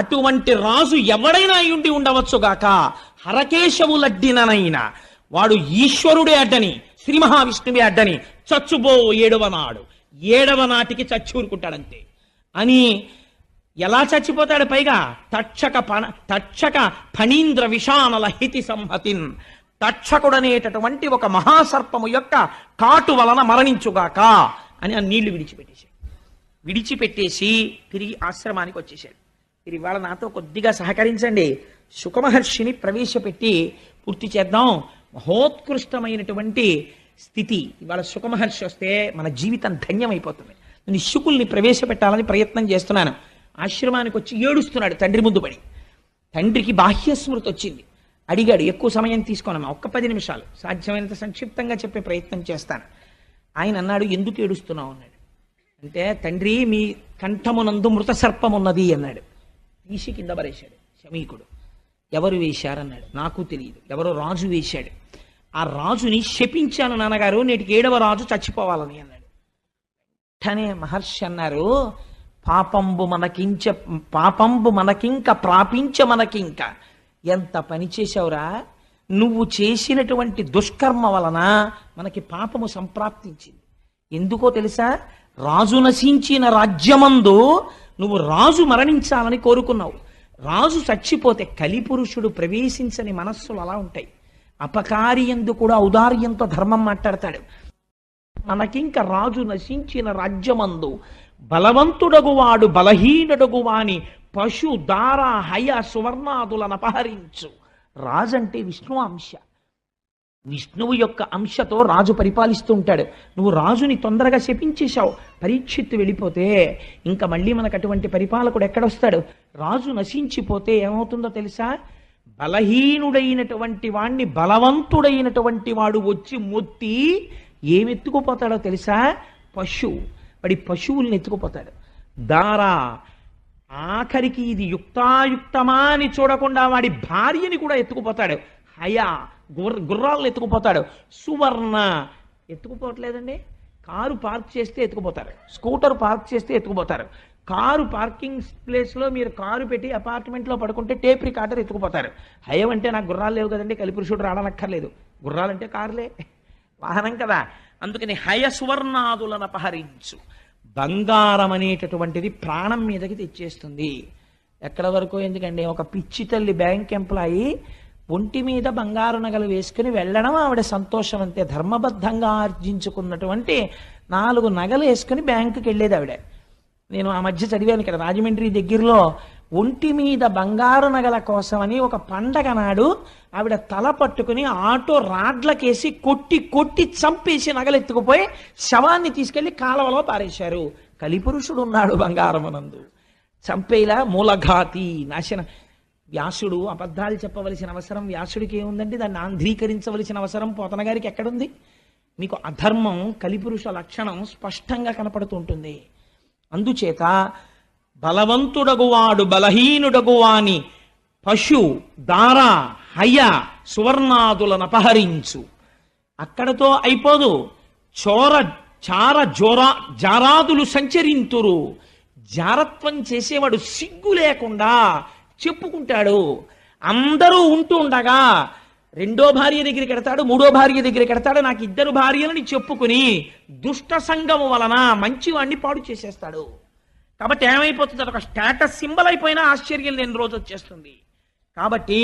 అటువంటి రాజు ఎవడైనా అయ్యుండి ఉండవచ్చుగాక, హరకేశవులడ్డిననైనా వాడు ఈశ్వరుడే అడ్డని, శ్రీ మహావిష్ణువే అడ్డని చచ్చుబో 7వ నాడు, 7వ నాటికి చచ్చూరుకుంటాడంతే అని. ఎలా చచ్చిపోతాడు? పైగా తక్షక ఫణీంద్ర విషానల హితి సంహతిన్, తక్షకుడనేటటువంటి ఒక మహాసర్పము యొక్క కాటు వలన మరణించుగాక అని ఆ నీళ్లు విడిచిపెట్టేసి తిరిగి ఆశ్రమానికి వచ్చేసాడు. మీరు ఇవాళ నాతో కొద్దిగా సహకరించండి, శుకమహర్షిని ప్రవేశపెట్టి పూర్తి చేద్దాం. మహోత్కృష్టమైనటువంటి స్థితి. ఇవాళ శుకమహర్షి వస్తే మన జీవితం ధన్యమైపోతుంది. నేను శుకుల్ని ప్రవేశపెట్టాలని ప్రయత్నం చేస్తున్నాను. ఆశ్రమానికి వచ్చి ఏడుస్తున్నాడు తండ్రి ముందు పడి. తండ్రికి బాహ్యస్మృతి వచ్చింది. అడిగాడు, ఎక్కువ సమయం తీసుకోనమ్మా, ఒక్క 10 నిమిషాలు, సాధ్యమైనంత సంక్షిప్తంగా చెప్పే ప్రయత్నం చేస్తాను. ఆయన అన్నాడు, ఎందుకు ఏడుస్తున్నావు అన్నాడు. అంటే, తండ్రి మీ కంఠమునందు మృత సర్పం ఉన్నది అన్నాడు. తీసి కింద పరేశాడు శమీకుడు. ఎవరు వేశారన్నాడు. నాకు తెలియదు, ఎవరో రాజు వేశాడు. ఆ రాజుని శపించాను నాన్నగారు, నేటికి 7వ రాజు చచ్చిపోవాలని అన్నాడు. వెంటనే మహర్షి అన్నారు, పాపంబు మనకింక ప్రాపించ మనకింక. ఎంత పని చేశావురా, నువ్వు చేసినటువంటి దుష్కర్మ వలన మనకి పాపము సంప్రాప్తించింది. ఎందుకో తెలుసా? రాజు నశించిన రాజ్యమందు నువ్వు రాజు మరణించాలని కోరుకున్నావు. రాజు చచ్చిపోతే కలిపురుషుడు ప్రవేశించని మనస్సులు అలా ఉంటాయి. అపకారి యందు కూడా ఔదార్యంతో ధర్మం మాట్లాడతాడు. మనకింక రాజు నశించిన రాజ్యమందు బలవంతుడగువాడు బలహీనుడగువాని పశు దార హయ సువర్ణాదులను అపహరించు. రాజంటే విష్ణు అంశ. విష్ణువు యొక్క అంశతో రాజు పరిపాలిస్తూ ఉంటాడు. నువ్వు రాజుని తొందరగా శపించేశావు, పరీక్షిత్తు వెళ్ళిపోతే ఇంకా మళ్ళీ మనకు అటువంటి పరిపాలకుడు ఎక్కడొస్తాడు? రాజు నశించిపోతే ఏమవుతుందో తెలుసా? బలహీనుడైనటువంటి వాణ్ణి బలవంతుడైనటువంటి వాడు వచ్చి మొత్తి ఏమెత్తుకుపోతాడో తెలుసా? పశువు. వాడి పశువుల్ని ఎత్తుకుపోతాడు. దారా ఆఖరికి ఇది యుక్తాయుక్తమా అని చూడకుండా వాడి భార్యని కూడా ఎత్తుకుపోతాడు. హయా గుర్రాలను ఎత్తుకుపోతాడు. సువర్ణ ఎత్తుకుపోవట్లేదండి. కారు పార్క్ చేస్తే ఎత్తుకుపోతారు, స్కూటర్ పార్క్ చేస్తే ఎత్తుకుపోతారు. కారు పార్కింగ్ ప్లేస్లో మీరు కారు పెట్టి అపార్ట్మెంట్లో పడుకుంటే టేప్ రికార్డర్ ఎత్తుకుపోతారు. హయం అంటే నాకు గుర్రాలు లేవు కదండి, కలిపురుషుడు రావనక్కర్లేదు. గుర్రాలంటే కారులే, వాహనం కదా. అందుకని హయ సువర్ణాదులను అపహరించు. బంగారం అనేటటువంటిది ప్రాణం మీదకి తెచ్చేస్తుంది. ఎక్కడ వరకు ఎందుకండి, ఒక పిచ్చి తల్లి బ్యాంక్ ఎంప్లాయీ ఒంటి మీద బంగారు నగలు వేసుకుని వెళ్ళడం ఆవిడ సంతోషం అంతే. ధర్మబద్ధంగా ఆర్జించుకున్నటువంటి 4 నగలు వేసుకుని బ్యాంకుకి వెళ్ళేది ఆవిడ. నేను ఆ మధ్య చదివాను ఇక్కడ రాజమండ్రి దగ్గరలో ఒంటి మీద బంగారు నగల కోసమని ఒక పండగ నాడు ఆవిడ తల పట్టుకుని ఆటో రాడ్లకేసి కొట్టి కొట్టి చంపేసి నగలెత్తుకుపోయి శవాన్ని తీసుకెళ్లి కాలవలో పారేశారు. కలిపురుషుడు ఉన్నాడు బంగారమునందు. చంపేలా మూలఘాతి నాశనం. వ్యాసుడు అబద్ధాలు చెప్పవలసిన అవసరం వ్యాసుడికి ఏముందండి? దాన్ని ఆంధ్రీకరించవలసిన అవసరం పోతన గారికి ఎక్కడుంది? మీకు అధర్మం కలిపురుష లక్షణం స్పష్టంగా కనపడుతుంటుంది. అందుచేత బలవంతుడగువాడు బలహీనుడగువాని పశు దార హయ సువర్ణాదులను అపహరించు. అక్కడతో అయిపోదు. చార జారాదులు సంచరింతురు. జారత్వం చేసేవాడు సిగ్గు లేకుండా చెప్పుకుంటాడు. అందరూ ఉంటూ ఉండగా 2వ భార్య దగ్గరికి ఎడతాడు, 3వ భార్య దగ్గరికి ఎడతాడు. నాకు 2 భార్యలని చెప్పుకుని దుష్ట సంగము వలన మంచివాడిని పాడు చేసేస్తాడు. కాబట్టి ఏమైపోతుంది? అదొక స్టేటస్ సింబల్ అయిపోయినా ఆశ్చర్యం లేని రోజు వచ్చేస్తుంది. కాబట్టి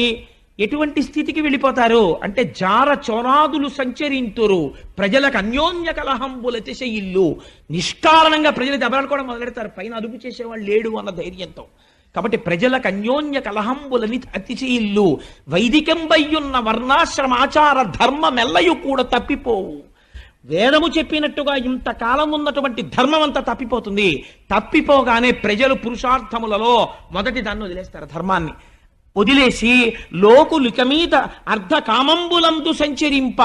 ఎటువంటి స్థితికి వెళ్ళిపోతారు అంటే జార చోరాదులు సంచరింతురు, ప్రజలకు అన్యోన్య కలహంబులతిశ ఇల్లు. నిష్కారణంగా ప్రజలు దెబ్బలాడుకోవడం మొదలెడతారు, పైన అదుపు చేసేవాళ్ళు లేడు అన్న ధైర్యంతో. కాబట్టి ప్రజలకు అన్యోన్య కలహంబులని అతిశయిల్లు. వైదికంబయ్యున్న వర్ణాశ్రమాచార ధర్మమెల్లయు కూడా తప్పిపోవు. వేదము చెప్పినట్టుగా ఇంతకాలం ఉన్నటువంటి ధర్మం అంతా తప్పిపోతుంది. తప్పిపోగానే ప్రజలు పురుషార్థములలో మొదటి దాన్ని వదిలేస్తారు. ధర్మాన్ని వదిలేసి లోకులిక మీద అర్ధ కామంబులందు సంచరింప.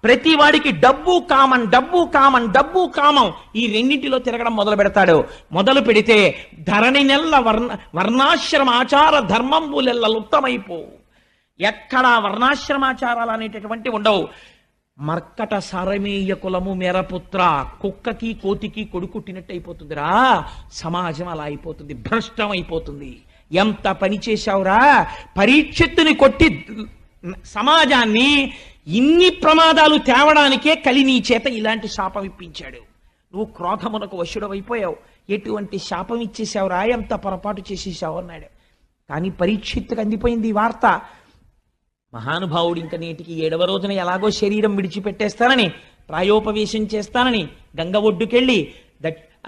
ప్రతి వాడికి డబ్బు కామం, డబ్బు కామం, డబ్బు కామం, ఈ రెండింటిలో తిరగడం మొదలు పెడతాడు. మొదలు పెడితే ధరణి నెల్ల వర్ణాశ్రమాచార ధర్మంబులెల్ల లుప్తమైపోవు. ఎక్కడా వర్ణాశ్రమాచారాలు అనేటటువంటి ఉండవు. మర్కట సారమేయ కులము మేరపుత్ర, కుక్కకి కోతికి కొడుకుట్టినట్టు అయిపోతుందిరా. సమాజం అలా అయిపోతుంది, భ్రష్టం అయిపోతుంది. ఎంత పని చేశావురా, పరీక్షిత్తుని కొట్టి సమాజాన్ని ఇన్ని ప్రమాదాలు తేవడానికే కలి నీ చేత ఇలాంటి శాపం ఇప్పించాడు. నువ్వు క్రోధమునకు వశుడవైపోయావు. ఎటువంటి శాపం ఇచ్చేసావురా, ఎంత పొరపాటు చేసేసావు అన్నాడు. కానీ పరీక్షిత్తుకు అందిపోయింది ఈ వార్త. మహానుభావుడు ఇంక నేటికి 7వ రోజున ఎలాగో శరీరం విడిచిపెట్టేస్తానని, ప్రాయోపవేశం చేస్తానని గంగ ఒడ్డుకెళ్ళి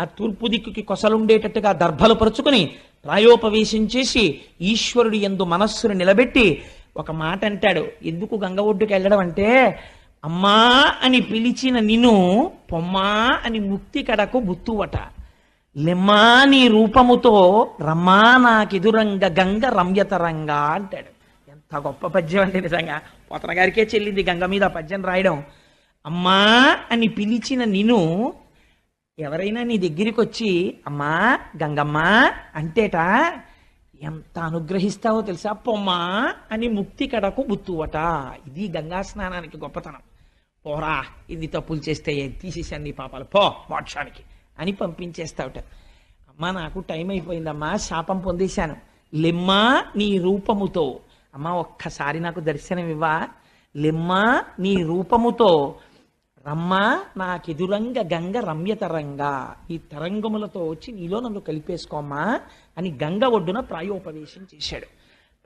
ఆ తూర్పు దిక్కుకి కొసలుండేటట్టుగా దర్భలు పరుచుకుని ప్రాయోపవేశం చేసి ఈశ్వరుడి యందు మనస్సును నిలబెట్టి ఒక మాట అంటాడు. ఎందుకు గంగ ఒడ్డుకి వెళ్ళడం అంటే, అమ్మా అని పిలిచిన నిన్ను పొమ్మా అని ముక్తి కడకు బుత్తువట. లెమ్మా నీ రూపముతో రమ్మా నాకెదురంగ గంగ రమ్యతరంగా అంటాడు. ఎంత గొప్ప పద్యం అంటే నిజంగా పోతన గారికే చెల్లింది గంగ మీద పద్యం రాయడం. అమ్మా అని పిలిచిన నిన్ను ఎవరైనా నీ దగ్గరికి వచ్చి అమ్మా గంగమ్మ అంటేట ఎంత అనుగ్రహిస్తావో తెలుసా? పొమ్మా అని ముక్తి కడకు బుత్తువట. ఇది గంగా స్నానానికి గొప్పతనం. పోరా, ఇన్ని తప్పులు చేస్తే తీసేసాను నీ పాపాలు, పో మోక్షానికి అని పంపించేస్తావుట. అమ్మా నాకు టైం అయిపోయిందమ్మా, శాపం పొందేశాను, లెమ్మా నీ రూపముతో. అమ్మా ఒక్కసారి నాకు దర్శనం ఇవ్వా, లెమ్మా నీ రూపముతో, రమ్మా నాకెదురంగ గంగ రమ్యతరంగా, ఈ తరంగములతో వచ్చి నీలో నన్ను కలిపేసుకోమ్మా అని గంగ ఒడ్డున ప్రాయోపవేశం చేశాడు.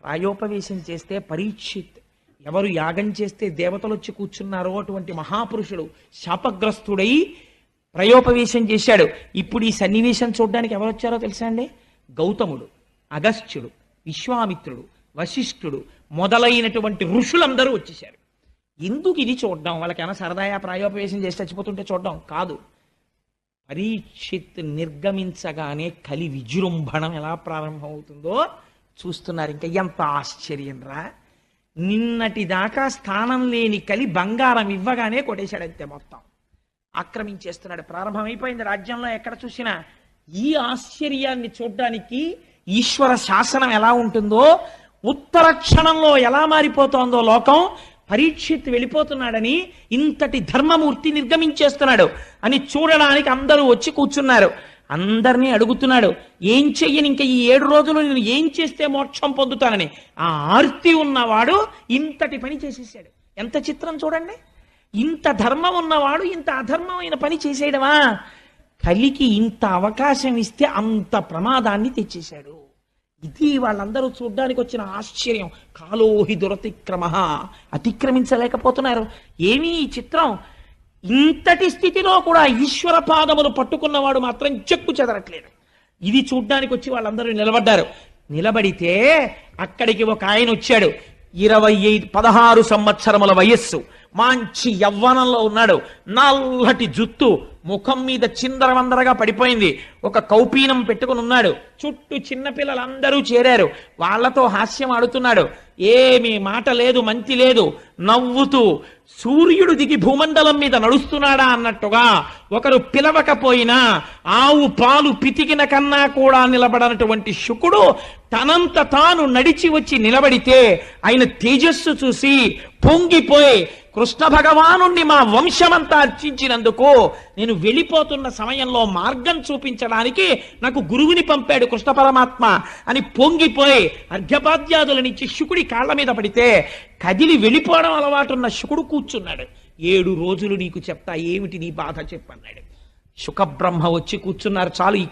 ప్రాయోపవేశం చేస్తే పరీక్షిత్, ఎవరు యాగం చేస్తే దేవతలు వచ్చి కూర్చున్నారో అటువంటి మహాపురుషుడు శాపగ్రస్తుడై ప్రయోపవేశం చేశాడు. ఇప్పుడు ఈ సన్నివేశం చూడడానికి ఎవరు వచ్చారో తెలుసా అండి? గౌతముడు, అగస్త్యుడు, విశ్వామిత్రుడు, వశిష్ఠుడు మొదలైనటువంటి ఋషులందరూ వచ్చేశారు. ఎందుకు ఇది చూడడం? వాళ్ళకైనా సరదాయా ప్రాయోపవేశం చేసి చచ్చిపోతుంటే చూడడం కాదు. పరీక్షిత్ నిర్గమించగానే కలి విజృంభణం ఎలా ప్రారంభమవుతుందో చూస్తున్నారు. ఇంకా ఎంత ఆశ్చర్యం రా! నిన్నటి దాకా స్థానం లేని కలి బంగారం ఇవ్వగానే కొట్టేశాడంతే, మొత్తం ఆక్రమించేస్తున్నాడు. ప్రారంభమైపోయింది రాజ్యంలో ఎక్కడ చూసినా. ఈ ఆశ్చర్యాన్ని చూడ్డానికి ఈశ్వర శాసనం ఎలా ఉంటుందో, ఉత్తర క్షణంలో ఎలా మారిపోతోందో లోకం, పరీక్షిత్ వెళ్ళిపోతున్నాడని, ఇంతటి ధర్మమూర్తి నిర్గమించేస్తున్నాడు అని చూడడానికి అందరూ వచ్చి కూర్చున్నారు. అందరినీ అడుగుతున్నాడు, ఏం చెయ్యని ఇంకా ఈ 7 రోజులు నేను ఏం చేస్తే మోక్షం పొందుతానని. ఆ ఆర్తి ఉన్నవాడు ఇంతటి పని చేసేసాడు. ఎంత చిత్రం చూడండి! ఇంత ధర్మం ఉన్నవాడు ఇంత అధర్మమైన పని చేసేయడమా? కలికి ఇంత అవకాశం ఇస్తే అంత ప్రమాదాన్ని తెచ్చేశాడు. ఇది వాళ్ళందరూ చూడ్డానికి వచ్చిన ఆశ్చర్యం. కాలోహి దురతిక్రమ, అతిక్రమించలేకపోతున్నారు. ఏమీ ఈ చిత్రం! ఇంతటి స్థితిలో కూడా ఈశ్వర పాదములు పట్టుకున్నవాడు మాత్రం చెక్కు చెదరట్లేదు. ఇది చూడ్డానికి వచ్చి వాళ్ళందరూ నిలబడ్డారు. నిలబడితే అక్కడికి ఒక ఆయన వచ్చాడు. 16 సంవత్సరముల వయస్సు, మంచి యవ్వనంలో ఉన్నాడు. నల్లటి జుత్తు, ముఖం మీద చిందరవందరగా పడిపోయింది. ఒక కౌపీనం పెట్టుకుని ఉన్నాడు. చుట్టూ చిన్నపిల్లలందరూ చేరారు. వాళ్లతో హాస్యం ఆడుతున్నాడు. ఏమీ మాట లేదు, మంతి లేదు. నవ్వుతూ సూర్యుడు దిగి భూమండలం మీద నడుస్తున్నాడా అన్నట్టుగా, ఒకరు పిలవకపోయినా ఆవు పాలు పితికిన కన్నా కూడా నిలబడనటువంటి శుకుడు తనంత తాను నడిచి వచ్చి నిలబడితే ఆయన తేజస్సు చూసి పొంగిపోయి, కృష్ణ భగవానుణ్ణి మా వంశమంతా అర్చించినందుకు నేను వెళ్ళిపోతున్న సమయంలో మార్గం చూపించడానికి నాకు గురువుని పంపాడు కృష్ణ పరమాత్మ అని పొంగిపోయి అర్ఘ్యపాద్యాదులనిచ్చి శుకుడి కాళ్ల మీద పడితే, కదిలి వెళ్ళిపోవడం అలవాటున్న శుకుడు కూర్చున్నాడు. 7 రోజులు నీకు చెప్తా, ఏమిటి నీ బాధ చెప్పన్నాడు. శుకబ్రహ్మ వచ్చి కూర్చున్నారు. చాలు,